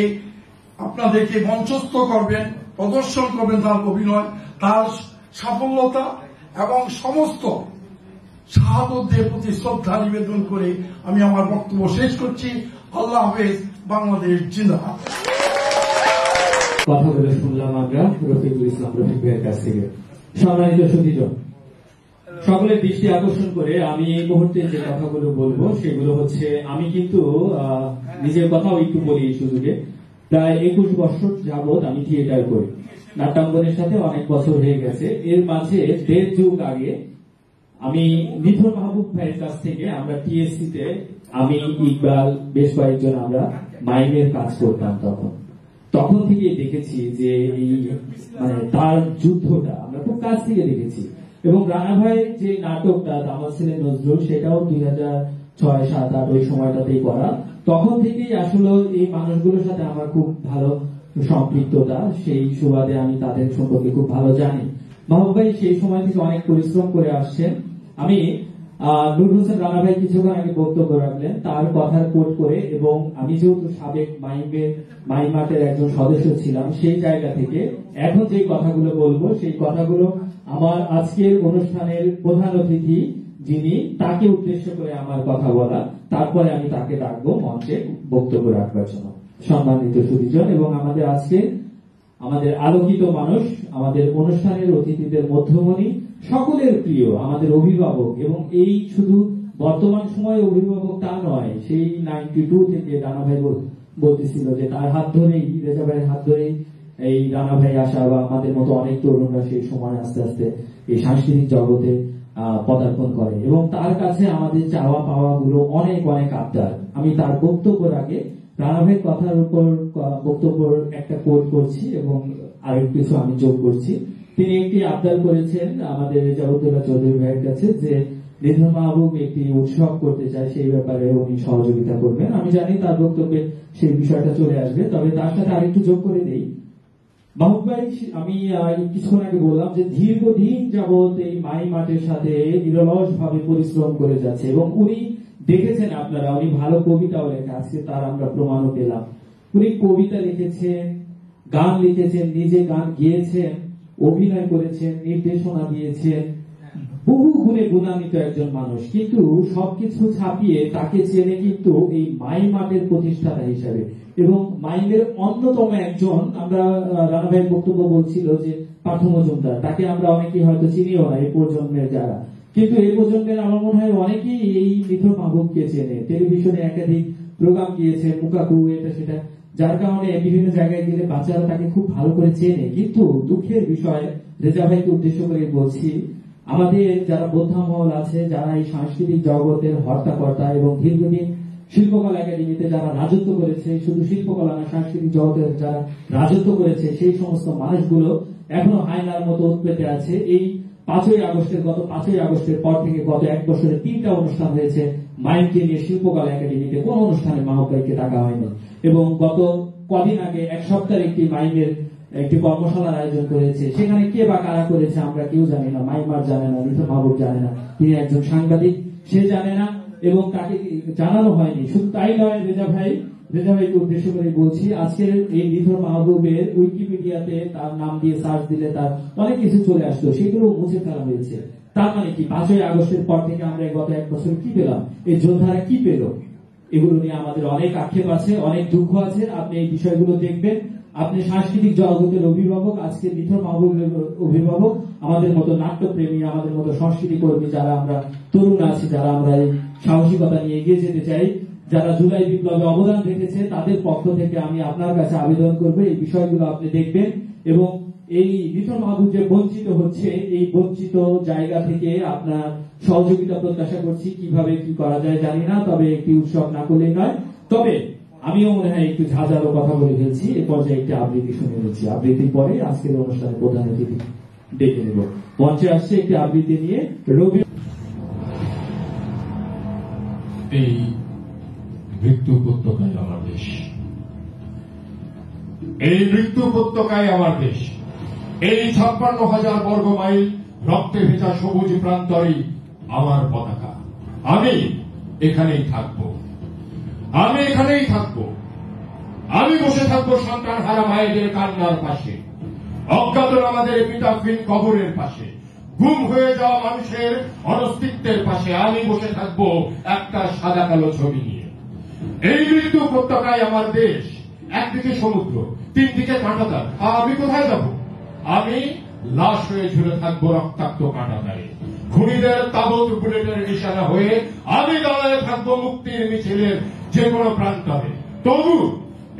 আপনাদেরকে মঞ্চস্থ করবেন, প্রদর্শন করবেন তার অভিনয়, তার সাফল্যতা এবং সমস্ত শাহাদতদের প্রতি শ্রদ্ধা নিবেদন করে আমি আমার বক্তব্য শেষ করছি। আল্লাহ হাফেজ, বাংলাদেশ জিন্দাবাদ। কথা বলে শুনলাম আমরা রফিকুল ইসলাম রফিক ভাইয়ের কাছ থেকে। সম্মানিত সুধীজন, সকলের দৃষ্টি আকর্ষণ করে আমি এই মুহূর্তে যে কথাগুলো বলবো সেগুলো হচ্ছে, আমি কিন্তু নিজের কথাও একটু বলি এই সুযোগে। প্রায় 21 বছর যাবৎ আমি থিয়েটার করি, নাট্যাঙ্গনের সাথে অনেক বছর হয়ে গেছে। এর মাঝে 1.5 যুগ আগে আমি মিথুন মাহবুব ভাইয়ের কাছ থেকে আমরা টিএসসিতে, আমি ইকবাল বেশ কয়েকজন আমরা মাইমের কাজ করতাম। তখন থেকে দেখেছি যে এই মানে তার যুদ্ধটা আমরা খুব কাছ থেকে দেখেছি। এবং রানা ভাইয়ের যে নাটকটা দামাল ছেলে নজরুল, সেটাও 2006, 7, 8 ওই সময়টাতেই করা। তখন থেকেই আসলে এই মানুষগুলোর সাথে আমার খুব ভালো সম্পৃক্ততা, সেই সুবাদে আমি তাদের সম্পর্কে খুব ভালো জানি। মাহবুব ভাই সেই সময় থেকে অনেক পরিশ্রম করে আসছেন। আমি নূর হোসেন রানা ভাই কিছুক্ষণ আগে বক্তব্য রাখলেন, তার কথার কোট করে, এবং আমি যেহেতু সাবেক মাইম মাঠের একজন সদস্য ছিলাম, সেই জায়গা থেকে এখন যে কথাগুলো বলবো সেই কথাগুলো আমার আজকের অনুষ্ঠানের প্রধান অতিথি যিনি, তাকে উদ্দেশ্য করে আমার কথা বলা, তারপরে আমি তাকে ডাকবো মঞ্চে বক্তব্য রাখবার জন্য। সম্মানিত সুধীজন এবং আমাদের আলোকিত মানুষ, আমাদের অনুষ্ঠানের অতিথিদের মধ্যমণি, সকলের প্রিয় আমাদের অভিভাবক, এবং এই শুধু বর্তমান সময়ে অভিভাবক তা নয়, সেই 92 থেকে রানা ভাই বলতেছিল যে তার হাত ধরেই, রেজা ভাইয়ের হাত ধরেই এই রানা ভাই আসা, বা আমাদের মতো অনেক তরুণরা সেই সময় আস্তে আস্তে এই সাংস্কৃতিক জগতে পদার্পণ করে, এবং তার কাছে আমাদের চাওয়া পাওয়া গুলো অনেক অনেক আবদার। আমি তার বক্তব্যের আগে রানা ভাইয়ের কথার উপর বক্তব্য একটা কোট করছি এবং আরেক কিছু আমি যোগ করছি। তিনি একটি আবদার করেছেন আমাদের রেজাউদ্দৌলা চৌধুরী ভাইয়ের কাছে যে নিধন মাহবুব একটি উৎসব করতে চায়, সেই ব্যাপারে উনি সহযোগিতা করবেন। আমি জানি তার বক্তব্যে সেই বিষয়টা চলে আসবে, তবে তার সাথে আরেকটু যোগ করে দেই। মাহবুব ভাই, আমি কিছুক্ষণ আগে বললাম যে দীর্ঘদিন যাবৎ এই মাই মাঠের সাথে নিরলস ভাবে পরিশ্রম করে যাচ্ছে, এবং উনি দেখেছেন আপনারা, উনি ভালো কবিতাও লেখা, আজকে তার আমরা প্রমাণও পেলাম। উনি কবিতা লিখেছেন, গান লিখেছেন, নিজে গান গেয়েছেন, অভিনয় করেছেন, নির্দেশনা দিয়েছেন, বহু গুণে গুণান্বিত একজন মানুষ। কিন্তু সবকিছু ছাপিয়ে তাকে চেনে কিন্তু এই মাই মাঠের প্রতিষ্ঠাতা হিসাবে, এবং মাইমের অন্যতম একজন, আমরা রানা ভাইয়ের বক্তব্য বলছিল যে পার্থ মজুমদার, তাকে আমরা অনেকেই হয়তো চিনিও না এই প্রজন্মের যারা, কিন্তু এই প্রজন্মের আমার মনে হয় অনেকেই এই নিধন মাহবুবকে চেনে। টেলিভিশনে একাধিক প্রোগ্রাম গিয়েছে, মুকাকু, এটা সেটা, যার কারণে বিভিন্ন জায়গায় গেলে বাচ্চারা তাকে খুব ভালো করে চেনে। কিন্তু দুঃখের বিষয়, রেজা ভাইকে উদ্দেশ্য করে বলছি, আমাদের যারা বোদ্ধা মহল আছে, যারা এই সাংস্কৃতিক জগতের হর্তাকর্তা এবং দীর্ঘদিন শিল্পকলা একাডেমিতে যারা রাজত্ব করেছে, শুধু শিল্পকলা না সাংস্কৃতিক জগতের যারা রাজত্ব করেছে, সেই সমস্ত মানুষগুলো এখনো হায়নার মতো উৎপেতে আছে। এই 5ই আগস্টের পর থেকে গত 1 বছরে 3টা অনুষ্ঠান হয়েছে মাইমকে নিয়ে শিল্পকলা একাডেমিতে, কোন অনুষ্ঠানে মাহবুব ভাইকে ডাকা হয়নি, এবং গত কদিন আগে 1 সপ্তাহের একটি মাইমের একটি কর্মশালার আয়োজন করেছে, সেখানে কে বা কারা করেছে আমরা কেউ জানি না, মাইমার জানে না, নিধন মাহবুব জানে না, তিনি একজন সাংবাদিক, সে জানে না, এবং তাকে জানানো হয়নি। শুধু তাই নয়, রেজা ভাইকে উদ্দেশ্য করে বলছি, আজকের এই নিধন মাহবুবের উইকিপিডিয়াতে তার নাম দিয়ে সার্চ দিলে তার অনেক কিছু চলে আসতো, সেগুলো মুছে ফেলা হয়েছে। তার মানে কি, 5ই আগস্টের পর থেকে আমরা গত 1 বছর কি পেলাম, এই যোদ্ধারা কি পেল, এগুলো নিয়ে আমাদের অনেক আক্ষেপ আছে, অনেক দুঃখ আছে। আপনি এই বিষয়গুলো দেখবেন, আপনি সাংস্কৃতিক জগতের অভিভাবক, আজকে নিধন মাহবুবের অভিভাবক, আমাদের মতো নাট্যপ্রেমী, আমাদের মতো সংস্কৃতি কর্মী যারা আমরা তরুণ আছি, যারা আমরা এই সাহসিকতা নিয়ে এগিয়ে যেতে চাই, যারা জুলাই বিপ্লবে অবদান রেখেছে, তাদের পক্ষ থেকে আমি আপনার কাছে আবেদন করবো এই বিষয়গুলো আপনি দেখবেন, এবং এই নিধন মাহবুব যে বঞ্চিত হচ্ছে, এই বঞ্চিত জায়গা থেকে আপনার সহযোগিতা প্রত্যাশা করছি। কিভাবে কি করা যায় জানি না, তবে একটি উৎসব না করলেই নয়। তবে আমিও মনে হয় একটু ঝাঁঝালো কথা বলে ফেলছি, এ পর্যায়ে একটি আবৃত্তি শুনে নিচ্ছি। আবৃত্তির পরে আজকের অনুষ্ঠানে প্রধান অতিথি ডেকে নেব। মঞ্চে আসছে একটি আবৃত্তি নিয়ে রবি। এই মৃত্যু উপত্যকায় আমার দেশ, এই মৃত্যু উপত্যকায় আমার দেশ, এই 56,000 বর্গ মাইল রক্তে ভেজা সবুজ প্রান্তরে আমার পতাকা। আমি এখানেই থাকব, আমি এখানেই থাকব, আমি বসে থাকবো সন্তান হারা মায়েদের কান্নার পাশে, অজ্ঞাত আমাদের পিতাহীন কবরের পাশে, গুম হয়ে যাওয়া মানুষের অনস্তিত্বের পাশে আমি বসে থাকবো একটা সাদা কালো ছবি নিয়ে। এই মৃত্যু উপত্যকায় আমার দেশ, একদিকে সমুদ্র, 3 দিকে কাঁটাতার, আর আমি কোথায় যাব? আমি লাশ হয়ে ঝুলে থাকবো রক্তাক্ত কাঁটাতারে, খুনিদের তাবৎ বুলেটের নিশানা হয়ে আমি দাঁড়ায় থাকবো মুক্তির মিছিলের যে কোনো প্রান্তরে। তবু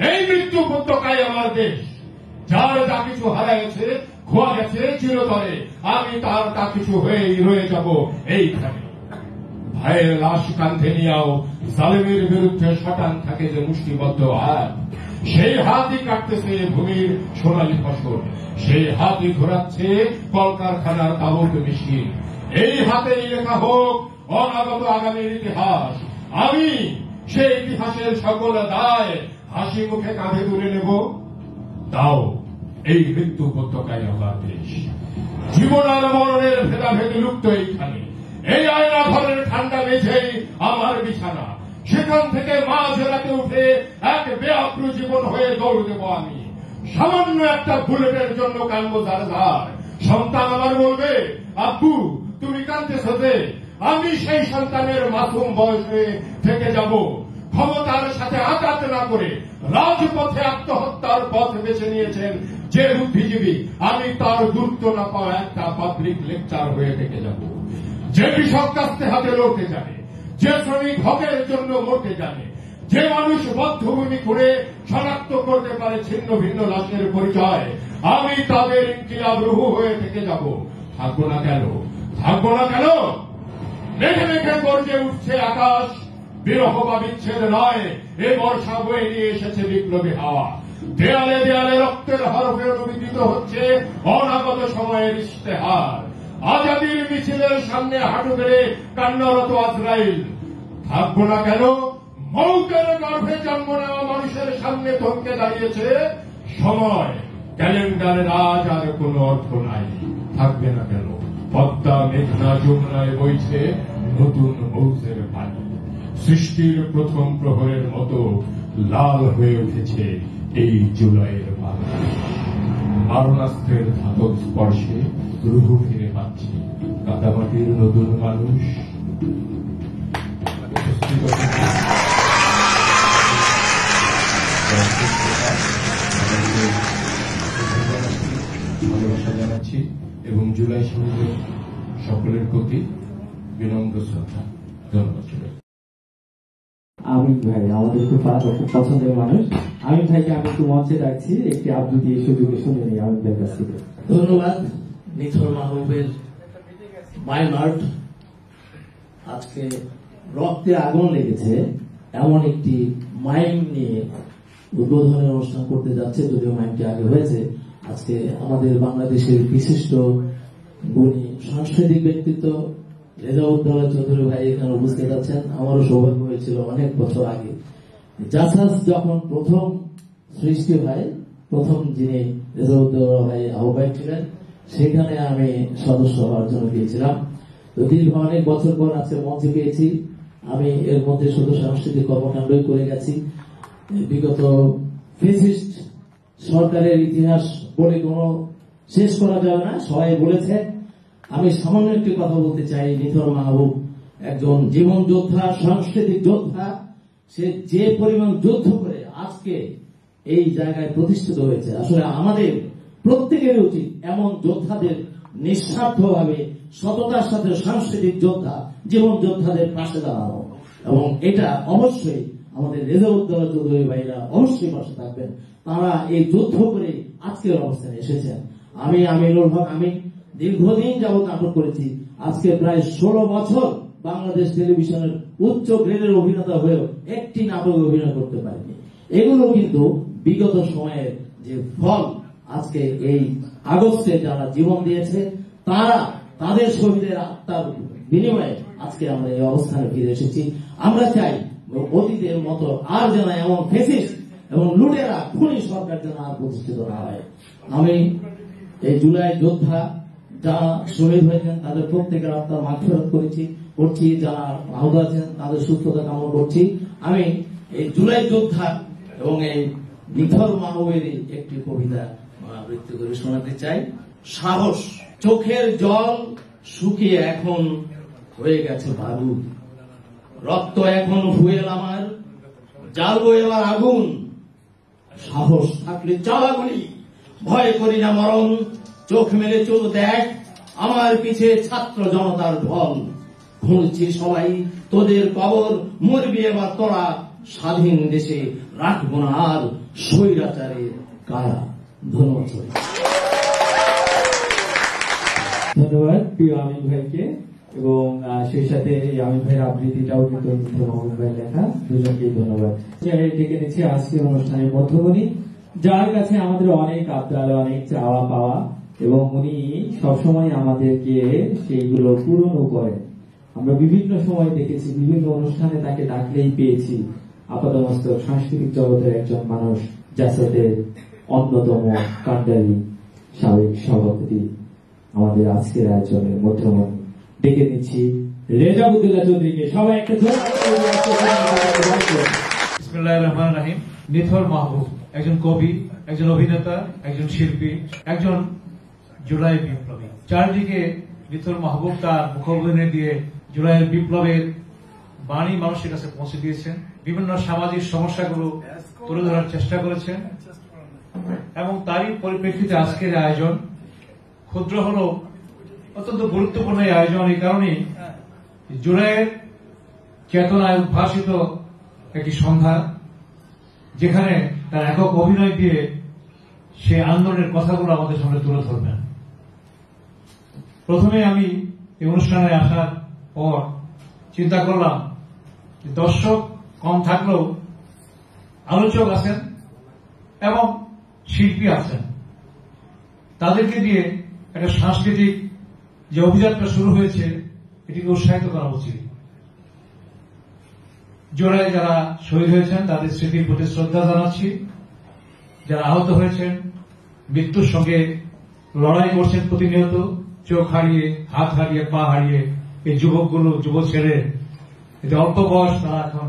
এই মৃত্যু উপত্যকায় আমার দেশ, যার যা কিছু হারাইছে, খোয়া গেছে চিরতরে, আমি তার তা কিছু হয়েই রয়ে যাব এইখানে। ভাইয়ের লাশ কাঁধে নিয়েও জালেমের বিরুদ্ধে শটান থাকে যে মুষ্টিবদ্ধ হাত, সেই হাতই কাটতেছে ভূমির সোনালী ফসল, সেই হাতই ঘোরাচ্ছে কলকারখানার তাবুক মিছিল। এই হাতেই লেখা হোক অনাগত আগামীর ইতিহাস। আমি সেই ইতিহাসের সকল দায় হাসি মুখে কাঁধে তুলে নেব। তাও এই মৃত্যু উপত্যকায় আমার দেশ, জীবন আর মরণের ভেদাভেদ লুপ্ত এইখানে। এই আয়না ঘরের ঠান্ডা মেঝেই আমার বিছানা। সেখান থেকে মাঝ রাতে উঠে এক বেআপ্রু জীবন হয়ে দৌড় দেব আমি। সামান্য একটা বুলেটের জন্য কানবো ধার। সন্তান আমার বলবে, আব্বু তুমি কাঁদতেছ যে? আমি সেই সন্তানের মাসুম বয়সে থেকে যাব। ক্ষমতার সাথে আঘাত না করে রাজপথে আত্মহত্যার পথ বেছে নিয়েছেন যে বুদ্ধিজীবী, আমি তার গুরুত্ব না পাওয়া একটা পাবলিক লেকচার হয়ে থেকে যাব। যে কৃষক কাস্তে হাতে লড়তে জানে, যে শ্রমিক হকের জন্য মরতে জানে, যে মানুষ বদ্ধভূমি করে শনাক্ত করতে পারে ছিন্ন ভিন্ন লাশের পরিচয়, আমি তাদের ইনকিলাব রুহু হয়ে থেকে যাব। থাকবো না কেন? থাকবো না কেন? মেঘে মেঘে গর্জে উঠছে আকাশ, বিরহ বা বিচ্ছেদ নয়, এ বর্ষা বয়ে নিয়ে এসেছে বিপ্লবী হাওয়া। দেয়ালে দেয়ালে রক্তের হরফে অনুবিদিত হচ্ছে অনাগত সময়ের ইশতেহার। আজাদির মিছিলের সামনে হাঁটু গেড়ে কান্নারত আজরাইল। থাকবো না কেন? মৌতের গর্ভে জন্ম নেওয়া মানুষের সামনে থমকে দাঁড়িয়েছে সময়। ক্যালেন্ডারের আজ আর কোন অর্থ নাই। থাকবে না কেন? পদ্মা মেঘনা যমুনায় বইছে নতুন মৌজের পানি। সৃষ্টির প্রথম প্রহরের মতো লাল হয়ে উঠেছে এই জুলাইয়ের বাংলা। মারণাস্ত্রের ধাতব স্পর্শে রুহু ফিরে পাচ্ছি কাদামাটির নতুন মানুষ। ভালোবাসা জানাচ্ছি এবং জুলাই শহীদের সকলের প্রতি বিনম্র শ্রদ্ধা। ধন্যবাদ। আমিন ভাই আমাদের খুব পছন্দের মানুষ। আমিন ভাইকে আমি একটু মঞ্চে ডাকছি, একটি আবৃত্তি এই সুযোগে শুনে নিই আমিন ভাইয়ের কাছ থেকে। ধন্যবাদ। নিথর মাহবুবের মাইমার্ট আজকে রক্তে আগুন লেগেছে এমন একটি মাইম নিয়ে উদ্বোধনের অনুষ্ঠান করতে যাচ্ছে। যদিও মাইমটি আগে হয়েছে। আজকে আমাদের বাংলাদেশের বিশিষ্ট গুণী সাংস্কৃতিক ব্যক্তিত্ব রেজাউদ্দৌলা চৌধুরী ভাই এখানে উপস্থিত আছেন। আমারও সৌভাগ্য হয়েছিল অনেক বছর আগে জাসাস যখন প্রথম সৃষ্টি হয়, প্রথম যিনি রেজাউদ্দৌলা ভাই আহ্বায়ক ছিলেন, সেখানে আমি সদস্য হওয়ার জন্য গিয়েছিলাম। তো দীর্ঘ অনেক বছর পর আজকে মঞ্চে পেয়েছি। আমি এর মধ্যে শুধু সাংস্কৃতিক কর্মকাণ্ডই করে গেছি। বিগত ফ্যাসিস্ট সরকারের ইতিহাস বলে কোনো শেষ করা যাবে না, সবাই বলেছে। আমি সামান্য একটি কথা বলতে চাই। নিথর মাহবুব একজন জীবন যোদ্ধা, সাংস্কৃতিক যোদ্ধা। সে যে পরিমাণ যুদ্ধ করে আজকে এই জায়গায় প্রতিষ্ঠিত হয়েছে। আসলে আমাদের প্রত্যেকের উচিত এমন যোদ্ধাদের নিঃস্বার্থভাবে সততার সাথে সাংস্কৃতিক যোদ্ধা, জীবন যোদ্ধাদের পাশে দাঁড়ানো, এবং এটা অবশ্যই আমাদের রেজাউদ্দৌলা চৌধুরী ভাইরা অবশ্যই পাশে থাকবেন। তারা এই যুদ্ধ করে আজকের অবস্থানে এসেছেন। আমি আমিনুল হক, আমি দীর্ঘদিন যাবৎ নাটক করেছি। আজকে প্রায় 16 বছর বাংলাদেশ টেলিভিশনের উচ্চ গ্রেডের অভিনেতা হয়েও একটি নাটকে অভিনয় করতে পারেনি। এগুলো কিন্তু বিগত সময়ের যে ফল। আজকে এই আগস্টে যারা জীবন দিয়েছে, তারা তাদের শহীদের আত্মার বিনিময়ে আজকে আমরা এই অবস্থানে ফিরে এসেছি। আমরা চাই অতীতের মতো আর যেন এমন ফ্যাসিস্ট এবং লুটেরা খুনি সরকার যেন আর প্রতিষ্ঠিত না হয়। আমি এই জুলাই যোদ্ধা যারা শহীদ হয়েছেন তাদের প্রত্যেকের আত্মার মাগফিরাত করছি। যারা আহত আছেন তাদের সুস্থতা কামনা করছি। আমি এই জুলাই যোদ্ধা এবং এই নিথর মাহবুবের একটি কবিতা আবৃত্তি করে শোনাতে চাই। সাহস, চোখের জল শুকিয়ে এখন হয়ে গেছে বারুদ, রক্ত এখন ফুয়েল আমার, জ্বালবো এবার আগুন। সাহস থাকলে চালাগুলি, ভয় করি না মরণ, চোখ মেলে চোখ দেখ আমার পিছে ছাত্র জনতার ঢল। খুঁড়ছি সবাই তোদের কবর, মরবি এবার তোরা, স্বাধীন দেশে রাখবো না আর স্বৈরাচারের কারা। ধন্যবাদ। ধন্যবাদ প্রিয় আমিন ভাইকে, এবং সেই সাথে এই আমিন ভাইয়ের আবৃত্তিটাও কিন্তু মাহবুব ভাই লেখা। দুজনকেই ধন্যবাদ। ডেকে নিচ্ছি আজকের অনুষ্ঠানের মধ্যমণি, যার কাছে আমাদের অনেক আবদাল, অনেক চাওয়া পাওয়া, এবং উনি সবসময় আমাদেরকে সেইগুলো পূরণও করেন। আমরা বিভিন্ন সময় দেখেছি, বিভিন্ন অনুষ্ঠানে তাকে ডাকলেই পেয়েছি। আপাতমস্তক সাংস্কৃতিক জগতের একজন মানুষ, জাসাদের অন্যতম কাণ্ডারী সাবেক সভাপতি, আমাদের আজকের আয়োজনের মধ্যমণি। ডেকে নিচ্ছি রেজাউদ্দৌলা চৌধুরীকে। সবাই একটা বিসমিল্লাহির রহমানির রহিম। নিথর মাহবুব একজন কবি, একজন অভিনেতা, একজন শিল্পী, একজন জুলাই বিপ্লবী। চারদিকে নিথর মাহবুব তার মুখোমুখি দিয়ে জুলাইয়ের বিপ্লবের বাণী মানুষের কাছে পৌঁছে দিয়েছেন, বিভিন্ন সামাজিক সমস্যাগুলো তুলে ধরার চেষ্টা করেছেন এবং তারই পরিপ্রেক্ষিতে আজকের আয়োজন ক্ষুদ্র হলেও অত্যন্ত গুরুত্বপূর্ণ এই আয়োজন। এই কারণে জুলাইয়ের চেতনায় উদ্ভাসিত একটি সন্ধ্যা, যেখানে তার একক অভিনয় দিয়ে সেই আন্দোলনের কথাগুলো আমাদের সামনে তুলে ধরবেন। প্রথমে আমি এই অনুষ্ঠানে আসার পর চিন্তা করলাম যে দর্শক কম থাকলেও আলোচক আছেন এবং শিল্পী আছেন, তাদেরকে দিয়ে একটা সাংস্কৃতিক যে অভিযাত্রা শুরু হয়েছে এটিকে উৎসাহিত করা উচিত। জোড়ায় যারা শহীদ হয়েছেন তাদের স্মৃতির প্রতি শ্রদ্ধা জানাচ্ছি। যারা আহত হয়েছেন, মৃত্যুর সঙ্গে লড়াই করছেন প্রতিনিয়ত, চোখ হারিয়ে, হাত হারিয়ে, পা হারিয়ে, এই যুবকগুলো, যুব ছেলে, এতে অল্প বয়স, তারা এখন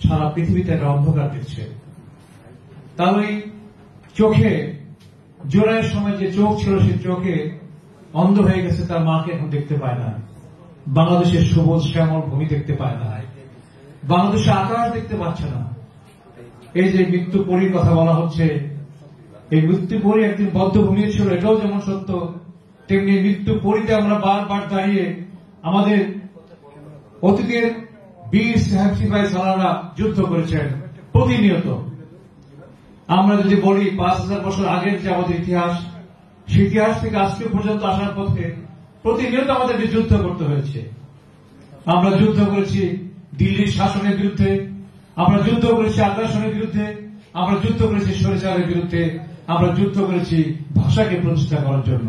সারা পৃথিবীতে একটা অন্ধকার দিচ্ছে। তার ওই চোখে, জোড়াইয়ের সময় যে চোখ ছিল সেই চোখে অন্ধ হয়ে গেছে, তার মাকে এখন দেখতে পায় না, বাংলাদেশের সবুজ শ্যামল ভূমি দেখতে পায় না, বাংলাদেশের আকাশ দেখতে পাচ্ছে না। এই যে মৃত্যু পরীর কথা বলা হচ্ছে, এই মৃত্যু পরী একদিন বদ্ধভূমি ছিল, এটাও যেমন সত্য, তেমনি মৃত্যু পরীতে আমরা বারবার দাঁড়িয়ে আমাদের অতীতের বীর সাহেব সিপাহী সালারা যুদ্ধ করেছেন প্রতিনিয়ত। আমরা যদি বলি ৫,০০০ বছর আগের যে আমাদের ইতিহাস, সেই ইতিহাস থেকে আজকে পর্যন্ত আসার পথে প্রতিনিয়ত আমাদেরকে যুদ্ধ করতে হয়েছে। আমরা যুদ্ধ করেছি দিল্লির শাসনের বিরুদ্ধে, আমরা যুদ্ধ করেছি আগ্রাসনের বিরুদ্ধে, আমরা যুদ্ধ করেছি স্বৈরাচারের বিরুদ্ধে, আমরা যুদ্ধ করেছি ভাষাকে প্রতিষ্ঠা করার জন্য।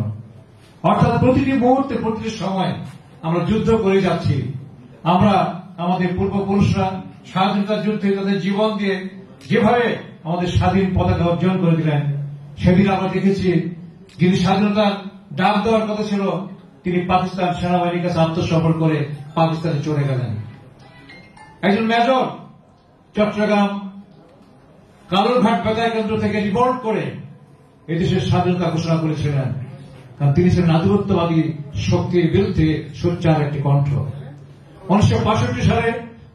অর্থাৎ প্রতিটি মুহূর্তে, প্রতিটি সময় আমরা যুদ্ধ করে যাচ্ছি। আমরা আমাদের পূর্বপুরুষরা স্বাধীনতার যুদ্ধে তাদের জীবন দিয়ে যেভাবে আমাদের স্বাধীন পতাকা অর্জন করে দিলেন, সেদিন আমরা দেখেছি যিনি স্বাধীনতার ডাক দেওয়ার কথা ছিল, তিনি পাকিস্তান সেনাবাহিনীর কাছে আত্মসমর্পণ করে পাকিস্তানে চলে গেলেন। একজন মেজর চট্টগ্রাম কালুরঘাট বেতার কেন্দ্র থেকে রিপোর্ট করে এদেশের স্বাধীনতা ঘোষণা করেছিলেন, কারণ তিনি ছিলেন আধিপত্যবাদী শক্তির বিরুদ্ধে সোচ্চার একটি কণ্ঠ। 1965 সালে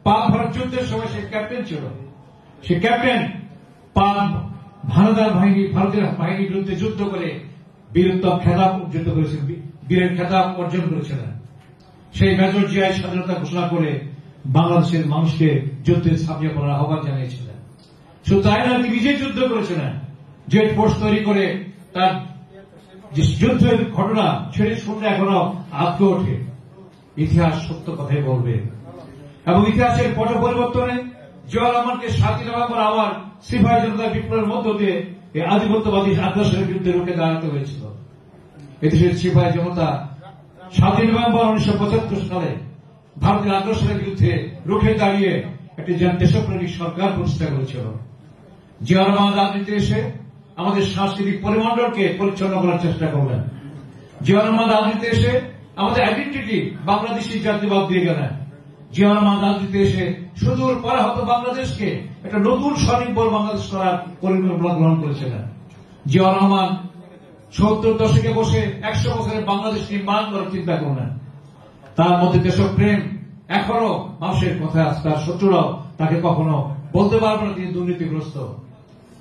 পাক ভারত যুদ্ধের সময় সে ক্যাপ্টেন ছিল। সে ক্যাপ্টেন পাক ভারতের বাহিনীর বিরুদ্ধে যুদ্ধ করে বীরত্ব খেতাব অর্জিত করেছিলেন, বীরের খেতাব অর্জন করেছিলেন। সেই মেজর জিয়াই স্বাধীনতা ঘোষণা করে বাংলাদেশের মানুষকে যুদ্ধে ঝাঁপিয়ে পড়ার আহ্বান জানিয়েছিলেন। শুধু তাই নয়, তিনি নিজেই যুদ্ধ করেছিলেন, জেট ফোর্স তৈরি করে তার যে যুদ্ধের ঘটনা সেটি শুনলে এখনো আঁতকে ওঠে। ইতিহাস সত্য কথাই বলবে এবং ইতিহাসের পট পরিবর্তনে জিয়া রহমানকে ৭ই নভেম্বর আবার সিপাহী জনতা বিপ্লবের মধ্য দিয়ে এই আধিপত্যবাদী আগ্রাসনের বিরুদ্ধে রুখে দাঁড়াতে হয়েছিল। এদেশের সিপাহী জনতা ৭ই নভেম্বর 19৭৫ সালে ভারতের আগ্রাসনের বিরুদ্ধে রুখে দাঁড়িয়ে একটি দেশপ্রেমিক সরকার প্রতিষ্ঠা করেছিল। জিয়া রহমান রাজনীতিতে এসে আমাদের সাংস্কৃতিক পরিমণ্ডলকে পরিচ্ছন্ন করার চেষ্টা করলেন। জিয়া রহমান রাজনীতিতে এসে আমাদের আইডেন্টিটি বাংলাদেশি জাতীয়বাদ দিয়ে গেলেন। জিয়া রহমান রাজনীতিতে এসে সুদূর পরাহত বাংলাদেশকে একটা নতুন স্বনির্ভর বাংলাদেশ করার পরিকল্পনা গ্রহণ করেছিলেন। জিয়া রহমান ৭০ দশকে বসে ১০০ বছরের বাংলাদেশ নির্মাণ করার চিন্তা করলেন। তার মধ্যে দেশপ্রেম এখনো মানুষের কথা, তার শত্রুরাও তাকে কখনো বলতে পারবে না তিনি দুর্নীতিগ্রস্ত।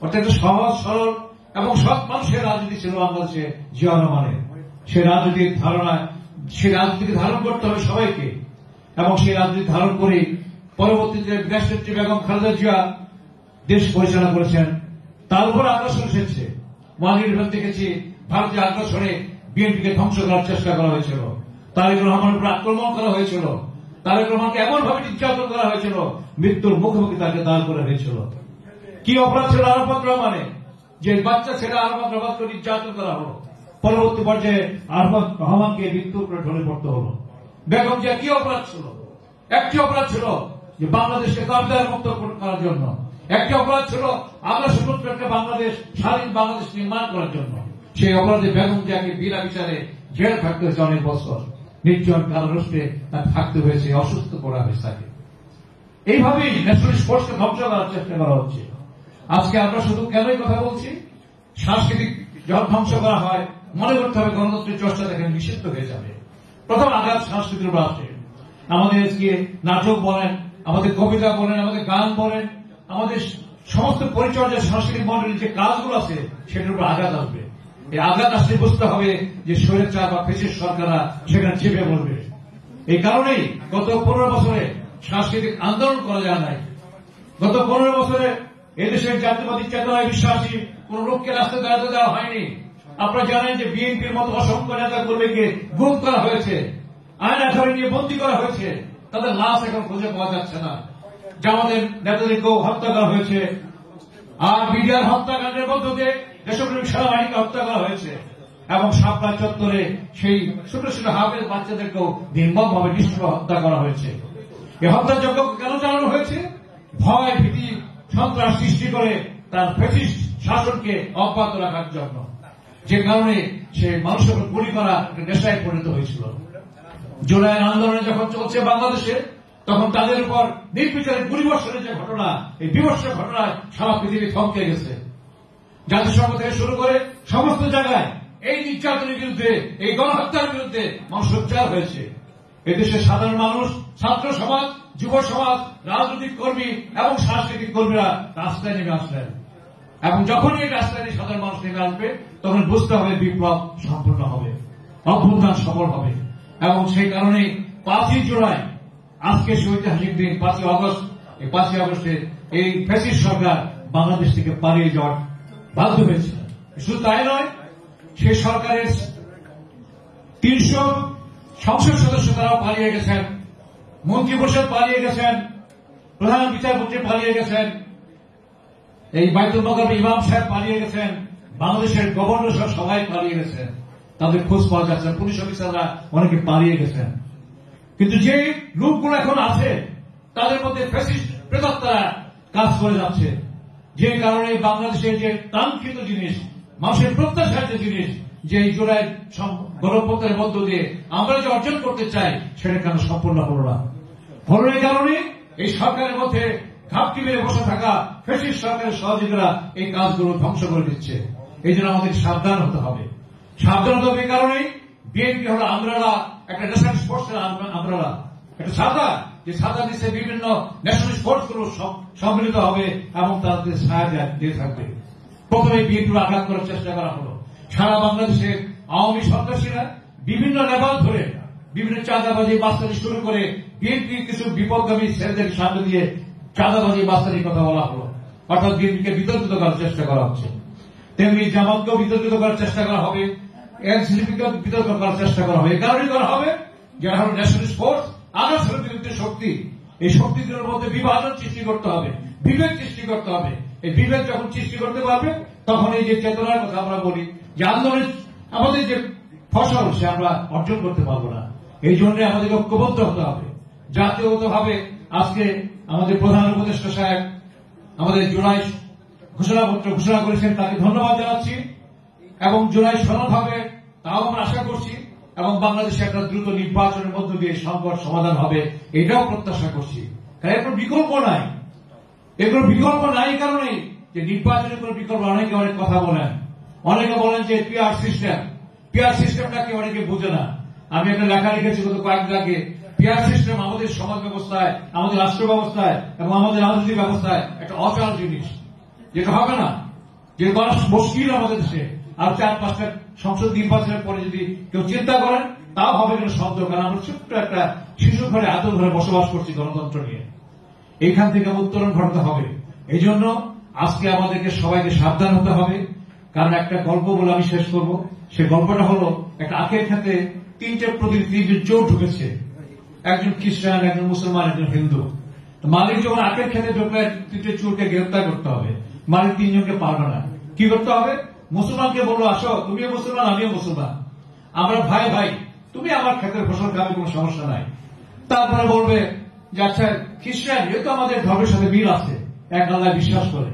অর্থাৎ সহজ সরল এবং সৎ মানুষের রাজনীতি ছিল বাংলাদেশে জিয়া রহমানের। সে রাজনীতির ধারণায়, সে রাজনীতিকে ধারণ করতে হবে সবাইকে এবং সেই রাজনীতি ধারণ করে পরবর্তীতে দেশনেত্রী বেগম খালেদা জিয়া দেশ পরিচালনা করেছেন। তার উপর আগ্রাসন এসেছে। ওয়ানির দেখেছি ভারতীয় আগ্রাসনে বিএনপিকে ধ্বংস করার চেষ্টা করা হয়েছিল, তারেক রহমানের উপর আক্রমণ করা হয়েছিল, তারেক রহমানকে এমনভাবে নির্যাতন করা হয়েছিল, মৃত্যুর মুখোমুখি তাকে দাঁড় করা হয়েছিল। কি অপরাধ ছিল আরাফাত রহমানের, যে বাচ্চা ছেলে আরাফাত রহমানকে নির্যাতন করা হলো, পরবর্তী পর্যায়ে আরাফাত রহমানকে মৃত্যুর উপরে ঢলে পড়তে হলো। বেগম জিয়া কি অপরাধ ছিল? একটি অপরাধ ছিল যে বাংলাদেশকে কব্জার মুক্ত করার জন্য, একটি অপরাধ ছিল আগ্রাসন একটা বাংলাদেশ, স্বাধীন বাংলাদেশ নির্মাণ করার জন্য। সেই অপরাধে বেগম জিয়াকে বিনা বিচারে জেল থাকতে হয়েছে অনেক বছর। নির্জন কারারুষ্টে তার থাকতে হয়েছে, অসুস্থ করা হয়েছে তাকে। এইভাবেই ন্যাশনালিস্ট ফোর্সকে ধ্বংস করার চেষ্টা করা হচ্ছে। আজকে আমরা শুধু কেনই কথা বলছি, সাংস্কৃতিক যখন ধ্বংস করা হয় মনে করতে হবে গণতন্ত্রের চর্চা দেখেন নিষিদ্ধ হয়ে যাবে। প্রথম আঘাত সংস্কৃতির উপর আসে। আমাদের নাটক বলেন, আমাদের কবিতা বলেন, আমাদের গান বলেন, আমাদের সমস্ত পরিচর্যা সাংস্কৃতিক মন্ডলীর যে কাজগুলো আছে সেটার উপর আঘাত আসবে। এই আঘাত আসলে বুঝতে হবে যে স্বৈরাচার বা ফ্যাসিস্ট সরকাররা সেখানে চেপে বলবে। এই কারণেই গত 15 বছরে সাংস্কৃতিক আন্দোলন করা যায় নাই। গত 15 বছরে এদেশের জাতীয়বাদী চেতনায় বিশ্বাসী কোন লোককে রাস্তায় দাঁড়াতে দেওয়া হয়নি। আপনারা জানেন যে বিএনপির মতো অসংখ্য নেতা কর্মীকে গুম করা হয়েছে, আইন আধারে নিয়ে বন্দী করা হয়েছে, তাদের লাশ এখন খুঁজে পাওয়া যাচ্ছে না। জামাতের নেতাদেরকেও হত্যা করা হয়েছে। আর বিডিআর হত্যাকাণ্ডের মধ্য দিয়ে দেশপ্রেমিক সেনাবাহিনীকে হত্যা করা হয়েছে এবং শাপলা চত্বরে সেই ছোট ছোট হাফেজ বাচ্চাদেরকেও নির্মমভাবে নিষ্ঠুর হত্যা করা হয়েছে। এই হত্যাযজ্ঞ কেন চালানো হয়েছে? ভয়, ভীতি, সন্ত্রাস সৃষ্টি করে তার ফ্যাসিস্ট শাসনকে অব্যাহত রাখার জন্য, যে কারণে সে মানুষের উপর গুলি করা নেশায় পরিণত হয়েছিল। জুলাই আন্দোলনে যখন চলছে বাংলাদেশে, তখন তাদের উপর নির্বিচারে গুলিবর্ষণের যে ঘটনা, এই বিবর্ষ ঘটনায় সারা পৃথিবী থমকে গেছে। জাতিসংঘ থেকে শুরু করে সমস্ত জায়গায় এই নির্যাতনের বিরুদ্ধে, এই গণহত্যার বিরুদ্ধে মানুষ সোচ্চার হয়েছে। এদেশের সাধারণ মানুষ, ছাত্র সমাজ, যুব সমাজ, রাজনৈতিক কর্মী এবং সাংস্কৃতিক কর্মীরা রাস্তায় নেমে আসলেন এবং যখনই এই রাস্তায় সাধারণ মানুষ নেমে আসবে তখন বুঝতে হবে বিপ্লব সম্পূর্ণ হবে, অভ্যুত্থান সফল হবে। এবং সেই কারণে 5ই জুলাই আজকে ঐতিহাসিক দিন, 5ই আগস্ট, এই 5ই আগস্টে এই ফ্যাসিস্ট সরকার বাংলাদেশ থেকে পালিয়ে যাওয়ার বাধ্য হয়েছে। শুধু তাই নয়, সেই সরকারের 300 সংসদ সদস্য তারাও পালিয়ে গেছেন, মন্ত্রী পরিষদ পালিয়ে গেছেন, প্রধান বিচারপতি পালিয়ে গেছেন, এই বাইতুল মোকাররম ইমাম সাহেব পালিয়ে গেছেন, বাংলাদেশের গভর্নর সহ সবাই পালিয়ে গেছেন, তাদের খোঁজ পাওয়া যাচ্ছে, পুলিশ অফিসাররা অনেকে পালিয়ে গেছেন। কিন্তু যে লোকগুলো এখন আছে তাদের মধ্যে ফ্যাসিস্ট প্রেতাত্মারা কাজ করে যাচ্ছে, যে কারণে বাংলাদেশের যে কাঙ্ক্ষিত জিনিস, মানুষের প্রত্যাশার যে জিনিস, যে এই জুলাই গণঅভ্যুত্থানের মধ্য দিয়ে আমরা যে অর্জন করতে চাই সেটা কেন সম্পূর্ণ হল না। হল এই কারণে এই সরকারের মধ্যে ঘাপটি মেরে বসে থাকা ফ্যাসিস্ট সরকারের সহযোগীরা এই কাজগুলো ধ্বংস করে দিচ্ছে। এই জন্য আমাদের সাবধান হতে হবে। সাবধান হতে হবে এই কারণে বিএনপি হল আমরারা, একটা ন্যাশনালিস্ট ফোর্সের আমরারা, একটা ছাতা, যে ছাতা নিচে বিভিন্ন ন্যাশনালিস্ট ফোর্স গুলো সম্মিলিত হবে এবং তাদের সাহায্য দিয়ে থাকবে। প্রথমে বিএনপির আঘাত করার চেষ্টা করা হলো। সারা বাংলাদেশের আওয়ামী সন্ত্রাসীরা বিভিন্ন লেভেল ধরে বিভিন্ন চাঁদাবাজি বাস্তানি শুরু করে বিএনপি কিছু বিপদগামী ছেলেদের সামনে দিয়ে চাঁদাবাজি বাস্তানির কথা বলা হলো, অর্থাৎ বিএনপিকে বিতর্কিত করার চেষ্টা করা হচ্ছে। তেমনি জামাতকেও বিতর্কিত করার চেষ্টা করা হবে, এনসিপিকে বিতর্ক করার চেষ্টা করা হবে। এই কারণেই করা হবে যারা হল ন্যাশনালিস্ট ফোর্স, আদর্শের বিরুদ্ধে শক্তি, এই শক্তিগুলোর মধ্যে বিভাজন সৃষ্টি করতে হবে, বিভেদ সৃষ্টি করতে হবে। এই বিভেদ যখন সৃষ্টি করতে পারবে তখন এই যে চেতনার কথা আমরা বলি, যে আন্দোলনের আমাদের যে ফসল সে আমরা অর্জন করতে পারবো না। এই জন্য আমাদের ঐক্যবদ্ধ হতে হবে, জাতীয়গতভাবে। আজকে আমাদের প্রধান উপদেষ্টা সাহেব আমাদের জুলাই ঘোষণাপত্র ঘোষণা করেছেন, তাকে ধন্যবাদ জানাচ্ছি এবং জুলাই সনদ হবে তাও আমরা আশা করছি এবং বাংলাদেশে একটা দ্রুত নির্বাচনের মধ্য দিয়ে সংকট সমাধান হবে এটাও প্রত্যাশা করছি। কারণ এর বিকল্প নাই, এগুলোর বিকল্প নাই কারণে যে নির্বাচনের কোন বিকল্প, অনেকে অনেক কথা বলেন, অনেকে বলেন যে পিআর সিস্টেমটাকে অনেকে বুঝে না। আমি একটা লেখা লিখেছি গত কয়েকদিন আগে, পিআর সিস্টেম আমাদের সমাজ ব্যবস্থায়, আমাদের রাষ্ট্র ব্যবস্থায় এবং আমাদের রাজনৈতিক ব্যবস্থায় একটা অচল জিনিস, যেটা হবে না, যে করা মুশকিল আমাদের দেশে। আর 4-5টা সংসদ নির্বাচনের পরে যদি কেউ চিন্তা করেন তাও হবে কোনো শব্দ, কারণ আমরা ছোট্ট একটা শিশু ঘরে আদর ঘরে বসবাস করছি গণতন্ত্র নিয়ে। এইখান থেকে উত্তরণ ঘটাতে হবে। এই জন্য আজকে আমাদেরকে সবাইকে সাবধান হতে হবে। কারণ একটা গল্প বলে আমি শেষ করব, সে গল্পটা হলো একটা আখের ক্ষেত্রে 3টে প্রতিনিধি, 3জন চোর ঢুকেছে, একজন খ্রিস্টান, একজন মুসলমান, একজন হিন্দু। মালিক যখন আখের ক্ষেত্রে ঢুকলে 3টে চোরকে গ্রেফতার করতে হবে, মালিক 3জনকে পারবে না। কি করতে হবে? মুসলমানকে বললো, আসো তুমিও মুসলমান আমিও মুসলমান, আমরা ভাই ভাই, তুমি আমার ক্ষেত্রে ফসল খাবে, কোনো সমস্যা নাই। তারপরে বলবে যে আচ্ছা খ্রিস্টান, এ তো আমাদের ধর্মের সাথে মিল আছে, এক আল্লাহ বিশ্বাস করে,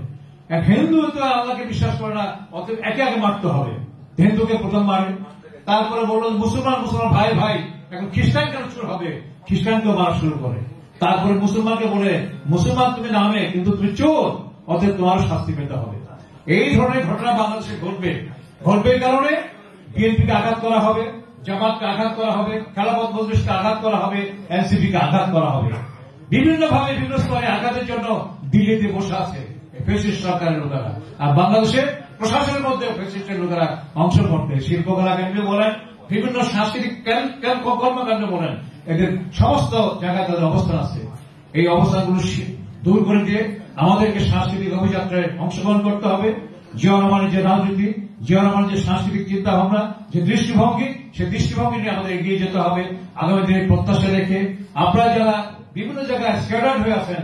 এক হিন্দু তো আল্লাহকে বিশ্বাস করে না, অতএব একে আগে মারতে হবে। হিন্দুকে প্রথম মারে। তারপরে বললো মুসলমান ভাই ভাই, এখন খ্রিস্টান কেন শুরু হবে, খ্রিস্টানকেও মারা শুরু করে, তারপরে মুসলমানকে বলে মুসলমান তুমি নামে কিন্তু তুমি চোর, অতএব তোমার শাস্তি পেতে হবে। এই ধরনের ঘটনা বাংলাদেশে ঘটবে। এই কারণে বিএনপিকে আঘাত করা হবে, জামাতকে আঘাত করা হবে, খেলাফত মজলিসকে আঘাত করা হবে, এনসিপিকে আঘাত করা হবে। বিভিন্ন ভাবে বিভিন্ন স্তরে আঘাতের জন্য দিল্লিতে বসে আছে ফ্যাসিস্ট সরকারের লোকেরা, আর বাংলাদেশের প্রশাসনের মধ্যে ফ্যাসিস্টের লোকেরা অংশগ্রহণ করে শিল্পকলা একাডেমি বলেন, বিভিন্ন সাংস্কৃতিক কর্মকাণ্ড বলেন, এদের সমস্ত জায়গায় তাদের অবস্থান আছে। এই অবস্থানগুলো দূর করে দিয়ে আমাদেরকে সাংস্কৃতিক অভিযাত্রায় অংশগ্রহণ করতে হবে। জিয়া রহমানের যে রাজনীতি, জিয়া রহমানের যে সাংস্কৃতিক চিন্তা ভাবনা, যে দৃষ্টিভঙ্গি, সেই দৃষ্টিভঙ্গি নিয়ে আমাদের এগিয়ে যেতে হবে। আগামী দিনে প্রত্যাশা রেখে আপনারা যারা বিভিন্ন জায়গায় স্ক্যাটার্ড হয়ে আছেন,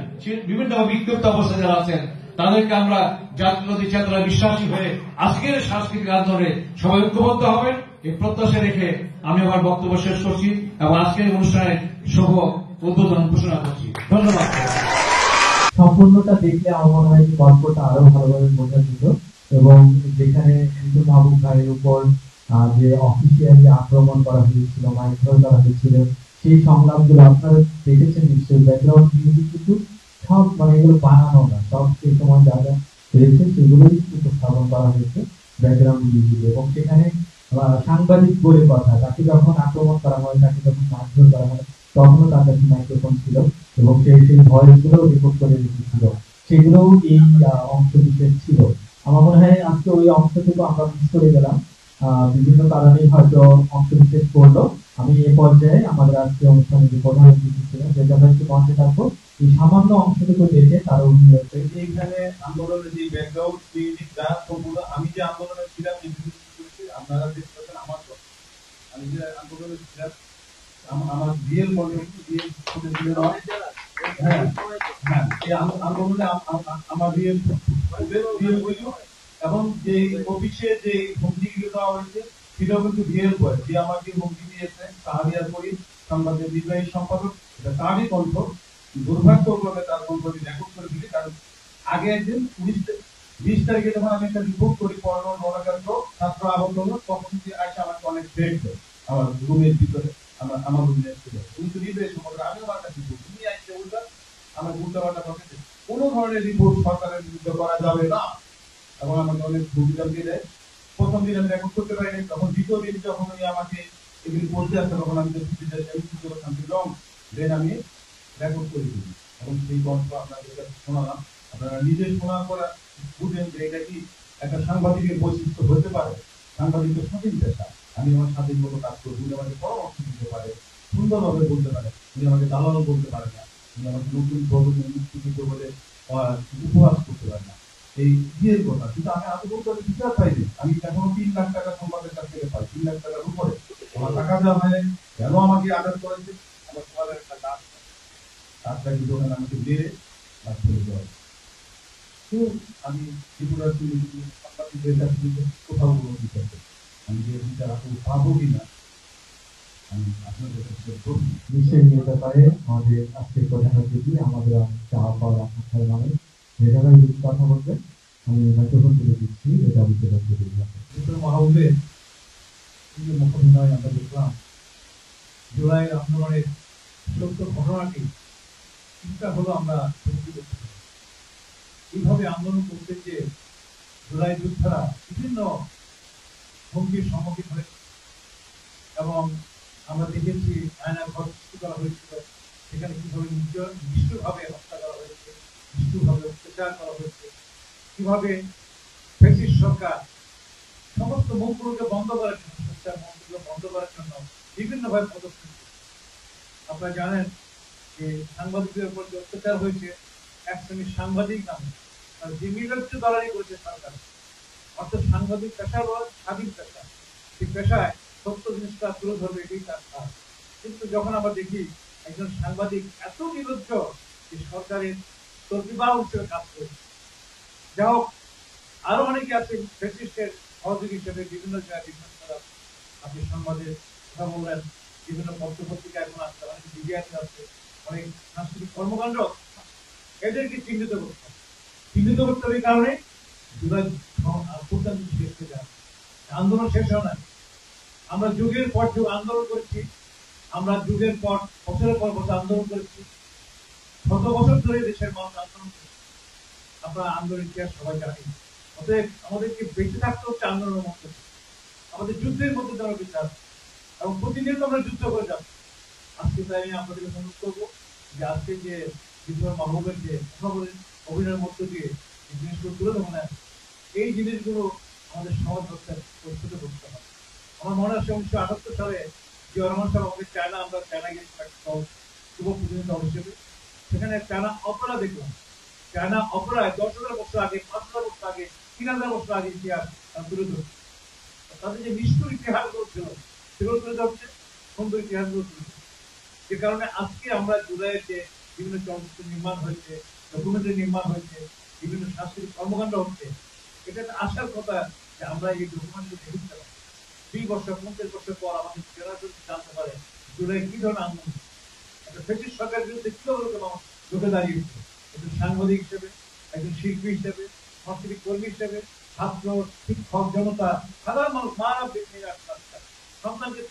বিভিন্ন বিক্ষিপ্ত অবস্থায় যারা আছেন, তাদেরকে আমরা জাতীয়তাবাদী চেতনা বিশ্বাসী হয়ে আজকের সাংস্কৃতিক আন্দোলনে সবাই ঐক্যবদ্ধ হবেন, এই প্রত্যাশা রেখে আমি আমার বক্তব্য শেষ করছি এবং আজকের অনুষ্ঠানের শুভ উদ্বোধন ঘোষণা করছি। ধন্যবাদ। সম্পূর্ণটা দেখলে আমার মনে হয় গল্পটা আরো ভালোভাবে বোঝা যেত, এবং যেখানে হিন্দু মাহবুব ভাইয়ের উপর যে অফিসিয়ালি আক্রমণ করা হয়েছিল, মাইক্রো করা হয়েছিল, সেই সংলাপগুলো আপনারা দেখেছেন নিশ্চয়ই। ব্যাকগ্রাউন্ড মিউজিক কিন্তু সব মানে এগুলো বানানো না, সব সেই সময় যা যা রয়েছে সেগুলোই উপস্থাপন করা হয়েছে ব্যাকগ্রাউন্ড মিউজিক। এবং সেখানে সাংবাদিক বলে কথা, তাকে যখন আক্রমণ করা হয়, তাকে যখন মারধর করা হয়, তখনও তার কাছে মাইক্রোফোন ছিল এবং সেই ভয়েস গুলো রেকর্ড করে রেখেছিল, সেগুলোও এই অংশ বিশেষ ছিল। আমার মনে হয় আজকে ওই অংশটুকু আমরা মিস করে গেলাম, বিভিন্ন কারণেই হয়তো অংশ বিশেষ করলো। আমি এ পর্যায়ে আমাদের আজকে অনুষ্ঠানে যে প্রধান অতিথি ছিলেন, যেটা একটু মঞ্চে থাকবো, এই সামান্য অংশটুকু দেখে তারা এইখানে আন্দোলনের যে ব্যাকগ্রাউন্ড মিউজিকটা সম্পূর্ণ আমি যে আন্দোলনে ছিলাম, আপনারা দেখতে পাচ্ছেন আমার আমি যে আন্দোলনে ছিলাম, আমার রিয়েল মনে হ্যাঁ হ্যাঁ এই আন্দোলনে আমার রিয়েল এবং যে অফিসে যে হুমকিগুলো দেওয়া হয়েছে সেটাও কিন্তু রিয়েল করে, যে আমাকে হুমকি দিয়েছে সাহারিয়ার করি সংবাদের নির্বাহী সম্পাদক, এটা তারই কণ্ঠ। দুর্ভাগ্যক্রমে তার কণ্ঠটি রেকর্ড করে দিলে, কারণ আগে একদিন 20 তারিখে যখন আমি একটা রিপোর্ট করি পড়ানোর গণকাণ্ড ছাত্র আহত হলো, তখন যে আসে আমাকে অনেক থ্রেট দেয় আমার রুমের ভিতরে, আমার রুমের ছিল তুমি তো নির্বাহী সম্পাদক, আমি আমার কাছে তুমি আসছে উল্টা আমার উল্টাপাল্টা কথা, কোনো ধরনের রিপোর্ট সরকারের বিরুদ্ধে করা যাবে না এবং আমাকে অনেক ভূমিকা দিয়ে দেয়। প্রথম দিন আমি রেকর্ড করতে পারিনি, তখন দ্বিতীয় দিন যখন উনি আমাকে এগুলি বলতে আসে, তখন আমি দেন আমি রেকর্ড করে দিই এবং সেই গল্প আপনাদের কাছে শোনালাম। আপনারা নিজে শোনা করা বুঝেন যে এটা কি একটা সাংবাদিকের বৈশিষ্ট্য হতে পারে। সাংবাদিক তো স্বাধীন পেশা, আমি আমার স্বাধীন মতো কাজ করি, উনি আমাকে পরামর্শ দিতে পারে, সুন্দরভাবে বলতে পারে, উনি আমাকে দালালও বলতে পারে না, উনি আমাকে নতুন প্রজন্মের মুক্তি দিতে বলে উপহাস করতে পারে না, এই বিয়ের কথা। কিন্তু আমি আন্দোলন করে বিচার পাইনি, আমি এখনো 3 লাখ টাকা সম্পাদের কাছ থেকে পাই, 3 লাখ টাকার উপরে আমার টাকা দেওয়া হয়। কেন আমাকে আঘাত করেছে? আমার তোমাদের একটা কাজ তারটাকে দোকান আমাকে বেড়ে কাজ করে দেওয়া। তো আমি ত্রিপুরার সাংবাদিকদের কাছ থেকে কোথাও কোনো বিচার করি, আমি যে বিচার আসলে পাবো কিনা আমি আপনাদের কাছে নিশ্চয়ই নিয়ে ব্যাপারে আমাদের আজকের প্রধান অতিথি আমাদের চাওয়া পাওয়ার আপনার মানুষ মেধাবাই কথা বলবেন। আমি মাইক্রোফোন তুলে দিচ্ছি, এটা মাহবুবের মুখোমুখি আমরা দেখলাম জুলাই আন্দোলনের সত্য ঘটনাটি চিন্তা হলো আমরা এইভাবে আন্দোলন করতে যে জুলাই যোদ্ধারা বিভিন্ন হুমকির সম্মুখীন হয়েছে এবং আমরা দেখেছি আয়না ঘর সৃষ্টি করা হয়েছিল, সেখানে কিভাবে নিষ্ঠুরভাবে হত্যা করা হয়েছে, নিষ্ঠুরভাবে অত্যাচার করা হয়েছে, কিভাবে ফ্যাসিস্ট সরকার সমস্ত মুখগুলোকে বন্ধ করার জন্য, সরকার মুখগুলো বন্ধ করার জন্য বিভিন্নভাবে পদক্ষেপ। আপনারা জানেন যে সাংবাদিকদের উপর যে অত্যাচার হয়েছে এক শ্রেণীর সাংবাদিক নামে, যে নির্লজ্জ দালালি করেছে সরকার, অর্থাৎ সাংবাদিক পেশা বল স্বাধীন পেশা, সেই পেশায় সত্য জিনিসটা তুলে ধরবে এটাই তার কাজ। কিন্তু যখন আমরা দেখি একজন সাংবাদিক এত নির্লজ্জ যে সরকারের তর্কিবাহ হিসেবে কাজ করছে, যা হোক আরো অনেকে আছে ফ্যাসিস্টের সহযোগী হিসেবে বিভিন্ন জায়গায় বিভিন্ন আপনি সংবাদের কথা বললেন, বিভিন্ন পত্রপত্রিকা এখন আসছে, অনেক মিডিয়াতে আসছে, অনেক সাংস্কৃতিক কর্মকাণ্ড, এদেরকে চিহ্নিত করতে হবে। চিহ্নিত করতে হবে এই কারণে আন্দোলন শেষ হয় না। আমরা যুগের পর যুগ আন্দোলন করেছি, আমরা যুগের পর বছরের পর বছর আন্দোলন করেছি, শত বছর ধরে দেশের মানুষ আন্দোলন করেছে। আপনারা আন্দোলন ইতিহাস সবাই জানেন। অতএব আমাদেরকে বেঁচে থাকতে হচ্ছে আন্দোলনের মধ্যে, আমাদের যুদ্ধের মধ্যে যারা বেঁচে আছে এবং প্রতিনিয়ত আমরা যুদ্ধ করে যাচ্ছি। আজকে তাই আমি আপনাদেরকে অনুরোধ করবো যে আজকে যে বিপ্লব মাহবুবের যে অভিনয়ের মধ্য দিয়ে এই জিনিসগুলো তুলে ধরে নেন, এই জিনিসগুলো আমাদের সমাজ পরিস্থিতি করতে হবে। আমার মনে আছে 1978 সালে জিয়া রহমান সাহেব আমাদের চায়না, আমরা চায়না গিয়েছিলাম শুভ প্রতিনিধি দল হিসেবে। সেখানে চায়না অপেরা দেখলাম। চায়না অপেরায় 10,000 বছর আগে, 5,000 বছর আগে, 3,000 বছর আগে ইতিহাস তুলে ধরছে। তাদের যে নিষ্ঠুর ইতিহাসগুলো ছিল সেগুলো তুলে ধরছে, সুন্দর ইতিহাসগুলো তুলে ধরছে। যে কারণে আজকে আমরা জুলাইয়ের যে বিভিন্ন চলচ্চিত্র নির্মাণ হয়েছে, ডকুমেন্টারি নির্মাণ হয়েছে, বিভিন্ন সাংস্কৃতিক কর্মকাণ্ড হচ্ছে, এটা একটা আশার কথা যে আমরা এই ডকুমেন্টারি দেখতে পারি। 2 বছর 50 বছর পর আমাদের জেনারেশন জানতে পারে জুলাই কি ধরনের আন্দোলন, একটা ব্রিটিশ সরকারের বিরুদ্ধে কিভাবে লোকে দাঁড়িয়েছে। একজন সাংবাদিক হিসেবে, একজন শিল্পী হিসেবে, সাংস্কৃতিক কর্মী হিসেবে, ছাত্র, শিক্ষক, জনতা, সাধারণ মানুষ, মারা সন্তানকে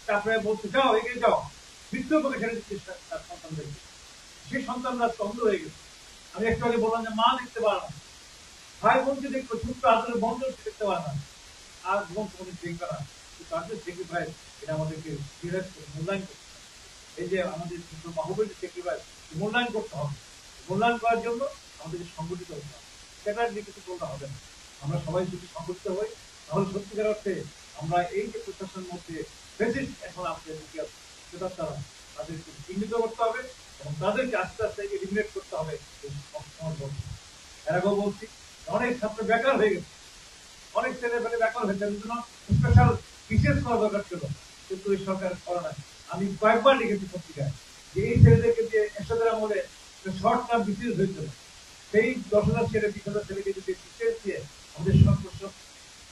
তারপরে বলতে যাও, এগিয়ে যাও, মৃত্যুর পক্ষে ছেড়ে দিচ্ছে তার সন্তানদেরকে। সেই সন্তানরা অন্ধ হয়ে গেছে। আমি একটু আগে বললাম যে মা দেখতে পারে না, ভাই বোনকে দেখতে, ছোট্ট আদরের বন্ধু দেখতে পারে না, আর বোন কোনো দেখবে না। তাদের সেক্রিফাইস এটা আমাদেরকে মূল্যায়ন করতে হবে। এই যে আমাদের মাহবুবের যে সেক্রিফাইস মূল্যায়ন করতে হবে। মূল্যায়ন করার জন্য আমাদেরকে সংগঠিত হতে হবে। সেটা নিয়ে কিছু বলতে হবে না। আমরা সবাই যদি সংগঠিত হই তাহলে সত্যিকার অর্থে আমরা এই যে প্রশাসনের মধ্যে ফেসিস্ট এখন আমাদের মুখে আছে সেটার দ্বারা তাদেরকে চিহ্নিত করতে হবে এবং তাদেরকে আস্তে আস্তে এলিমিনেট করতে হবে। এর আগেও বলছি অনেক ছাত্র বেকার হয়ে গেছে, অনেক ছেলে পেলে বেকার হয়েছে, স্পেশাল বিশেষ করা দরকার ছিল, কিন্তু এই সরকার করে নাই। আমি কয়েকবার লিখেছি পত্রিকায় যে এই ছেলেদেরকে যে এরশাদের আমলে শর্ট টার্ম বিশেষ হয়েছিল, সেই 10,000 ছেলে 20,000 ছেলেকে যদি বিশেষ দিয়ে আমাদের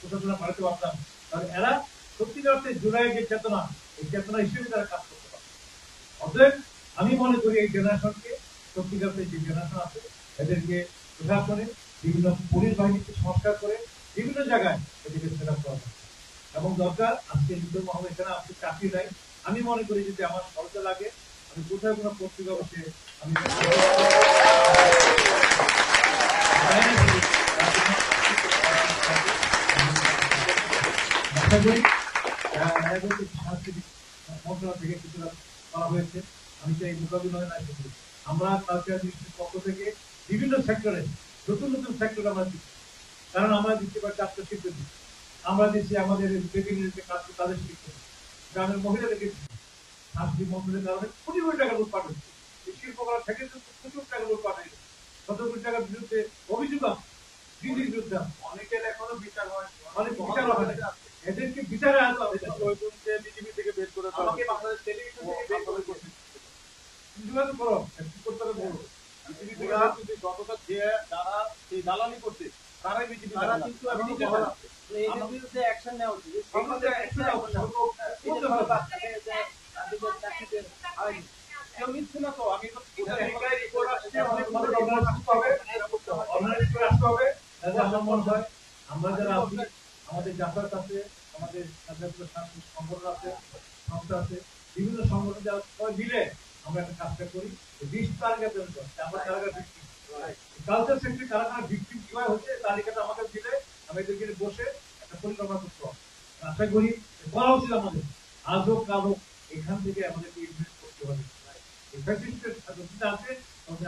প্রশাসনা পাঠাতে পারতাম তাহলে এরা সত্যিকার অর্থে জুলাই যে চেতনা, এই চেতনা হিসেবে তারা কাজ করতে পারে। অতএব আমি মনে করি এই জেনারেশনকে সত্যিকার অর্থে যে জেনারেশন আছে এদেরকে প্রশাসনে বিভিন্ন পুলিশ বাহিনীকে সংস্কার করে বিভিন্ন জায়গায় এদেরকে সেট আপ করা এবং দরকার। আজকে বিপ্লব মাহবুব এখানে আজকে চাকরি নাই, আমি মনে করি যদি আমার সরকার লাগে আমি কোথায় কোনো পত্রিকা বসে আমি আশা করি সাংস্কৃতিক মন্ত্রণালয় থেকে কিছুটা করা হয়েছে। আমি চাই মোকাবিলা না করি। আমরা কালচার মিনিস্ট্রির পক্ষ থেকে বিভিন্ন সেক্টরে নতুন নতুন সেক্টর আমরা দিচ্ছি, কারণ আমরা দিচ্ছি বা যাত্রা শিল্প দিচ্ছি, আমরা দিচ্ছি আমাদের বেবিনিতে কাজ তাদের শিল্প, গ্রামের মহিলাদেরকে সাংস্কৃতিক মন্ত্রণালয়ের কারণে কোটি কোটি টাকা লুটপাট হচ্ছে। এই শিল্পকলা থেকে প্রচুর টাকা লুটপাট হয়ে গেছে, 100 কোটি টাকার বিরুদ্ধে অভিযোগ আছে, দিদির বিরুদ্ধে অনেকের এখনো বিচার হয়, অনেক বিচার হয় না। এদেরকে বিচারে আনতে হবে, বিজেপি থেকে বের করে আমাকে বাংলাদেশ টেলিভিশন থেকে বের করে করতে করো কি করতে হবে বলো। বিজেপি থেকে যদি যতটা যে যারা সেই দালালি করছে তারাই বিজেপি, তারা কিন্তু এদের বিরুদ্ধে অ্যাকশন নেওয়া উচিত। কেউ নিচ্ছে না তো, আমি তো আমার মনে হয় আমরা যারা আমাদের যাত্রার কাছে আমাদের সাংস্কৃতিক সংগঠন আছে, সংস্থা আছে, বিভিন্ন সংগঠন যারা সবাই মিলে আমরা একটা কাজটা করি। 20 তারিখে আমরা কারাগার ভিত্তিক কালচার সেক্টরে কারাগার ভিত্তিক কিভাবে হচ্ছে তালিকাটা আমাদের দিলে আমরা এদেরকে বসে একটা পরিকল্পনা করতে হবে। আশা করি করা উচিত আমাদের আজ হোক কাল হোক এখান থেকে আমাদেরকে ইনভেস্ট করতে হবে। আছে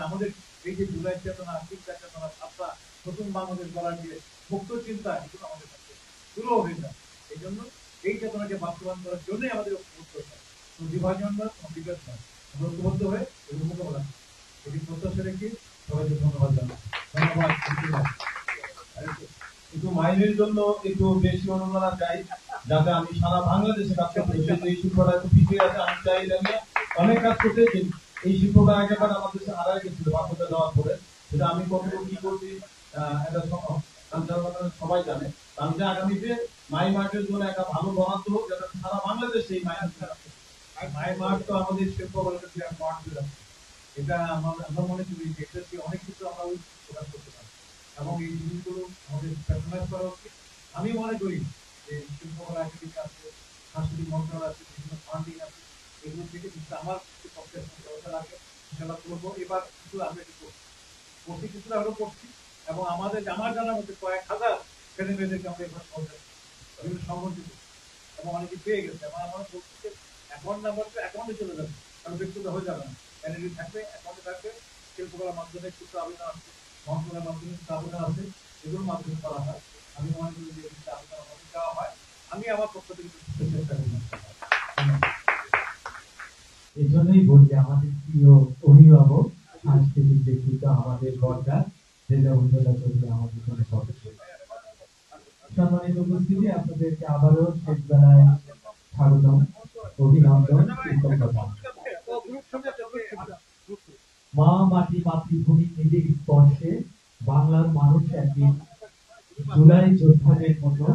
আমাদের এই যে জুলাই চেতনা, চিন্তা চেতনা, ভাবনা, নতুন বাংলাদেশ গড়ার যে মুক্ত চিন্তা, এগুলো আমাদের কাছে শুরু হয়ে যায়। এই জন্য এই চেতনাকে বাস্তবায়ন করার জন্যই আমাদের ঐক্যবদ্ধ হতে হবে। বিভাজন নয়, বিকাশ নয়, ঐক্যবদ্ধ হয়ে এগুলো মোকাবেলা এটি প্রত্যাশা রেখে সবাইকে ধন্যবাদ জানাই। ধন্যবাদ। একটু মাইনের জন্য একটু বেশি অনুদান চাই, যাতে আমি সারা বাংলাদেশে কাজ করতে এই শিল্পটা একটু পিছিয়ে আছে। আমি চাই অনেক কাজ করতে, এই শিল্পটা একেবারে আমার দেশে হারাই গেছিল বাধ্যতা দেওয়ার পরে। সেটা আমি কতটুকু কি করছি এটা সবাই জানে। আমি যে আগামীতে মাই মার্টের জন্য একটা ভালো বরাদ্দ হোক, যাতে সারা বাংলাদেশে এই মাই মার্ট তো আমাদের শিল্প বলে মার্ট এটা আমরা মনে করি অনেক কিছু আমরা প্রকাশ করতে পারি এবং এই জিনিসগুলো আমাদের প্যাট্রোনাইজ করা উচিত। আমি মনে করি যে শিল্পকলা একাডেমি আছে, সাংস্কৃতিক মন্ত্রণালয় আছে, বিভিন্ন ফান্ডিং আছে, এগুলো থেকে কিন্তু আমার কিছু পক্ষে ব্যবস্থা লাগে ইনশাল্লাহ করবো। এবার কিছু আমরা একটু করছি, কিছুটা হলেও করছি, এবং আমাদের আমার জানার মধ্যে কয়েক হাজার ছেলে মেয়েদেরকে আমরা এবার বিভিন্ন সংগঠিত এবং অনেকে পেয়ে গেছে। আমার বলছে অ্যাকাউন্ট নাম্বারটা অ্যাকাউন্টে চলে যাবে, কারণ ব্যক্তিগত হয়ে যাবে না, এনএডি থাকবে, অ্যাকাউন্টে থাকবে, শিল্পকলার মাধ্যমে কিছু আবেদন আছে, মন্ত্রণালয়ের মাধ্যমে কিছু আবেদন আছে, এগুলোর মাধ্যমে করা হয়। আমি মনে করি যে আবেদন আমাদের দেওয়া হয়, আমি আমার পক্ষ থেকে চেষ্টা করি। এই জন্যই বলছি আমাদের প্রিয় অভিভাবক সাংস্কৃতিক ব্যক্তিত্ব আমাদের বর্গা রেজাউদ্দৌলা চৌধুরী আমাদের জন্য সদস্য। সম্মানিত উপস্থিতি, আপনাদেরকে আবারও শেষ বেলায় স্বাগতম, অভিনন্দন, কৃতজ্ঞতা। মা মাটি মাতৃভূমি নিজের স্পর্শে বাংলার মানুষ একদিন জুলাই যোদ্ধাদের মতো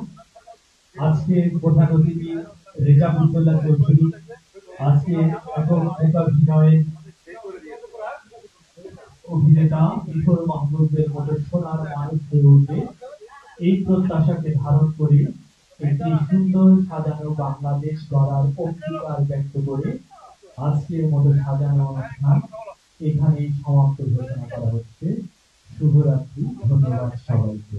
আজকে প্রধান অতিথি রেজাউদ্দৌলা চৌধুরী আজকে এখন অভিনয়ের অভিনেতা নিথর মাহমুদের মতো সোনার মানুষ হয়ে উঠে এই প্রত্যাশাকে ধারণ করে একটি সুন্দর সাজানো বাংলাদেশ গড়ার অঙ্গীকার ব্যক্ত করে আজকের মতো সাজানো অনুষ্ঠান এখানেই সমাপ্ত ঘোষণা করা হচ্ছে। শুভরাত্রি, ধন্যবাদ সবাইকে।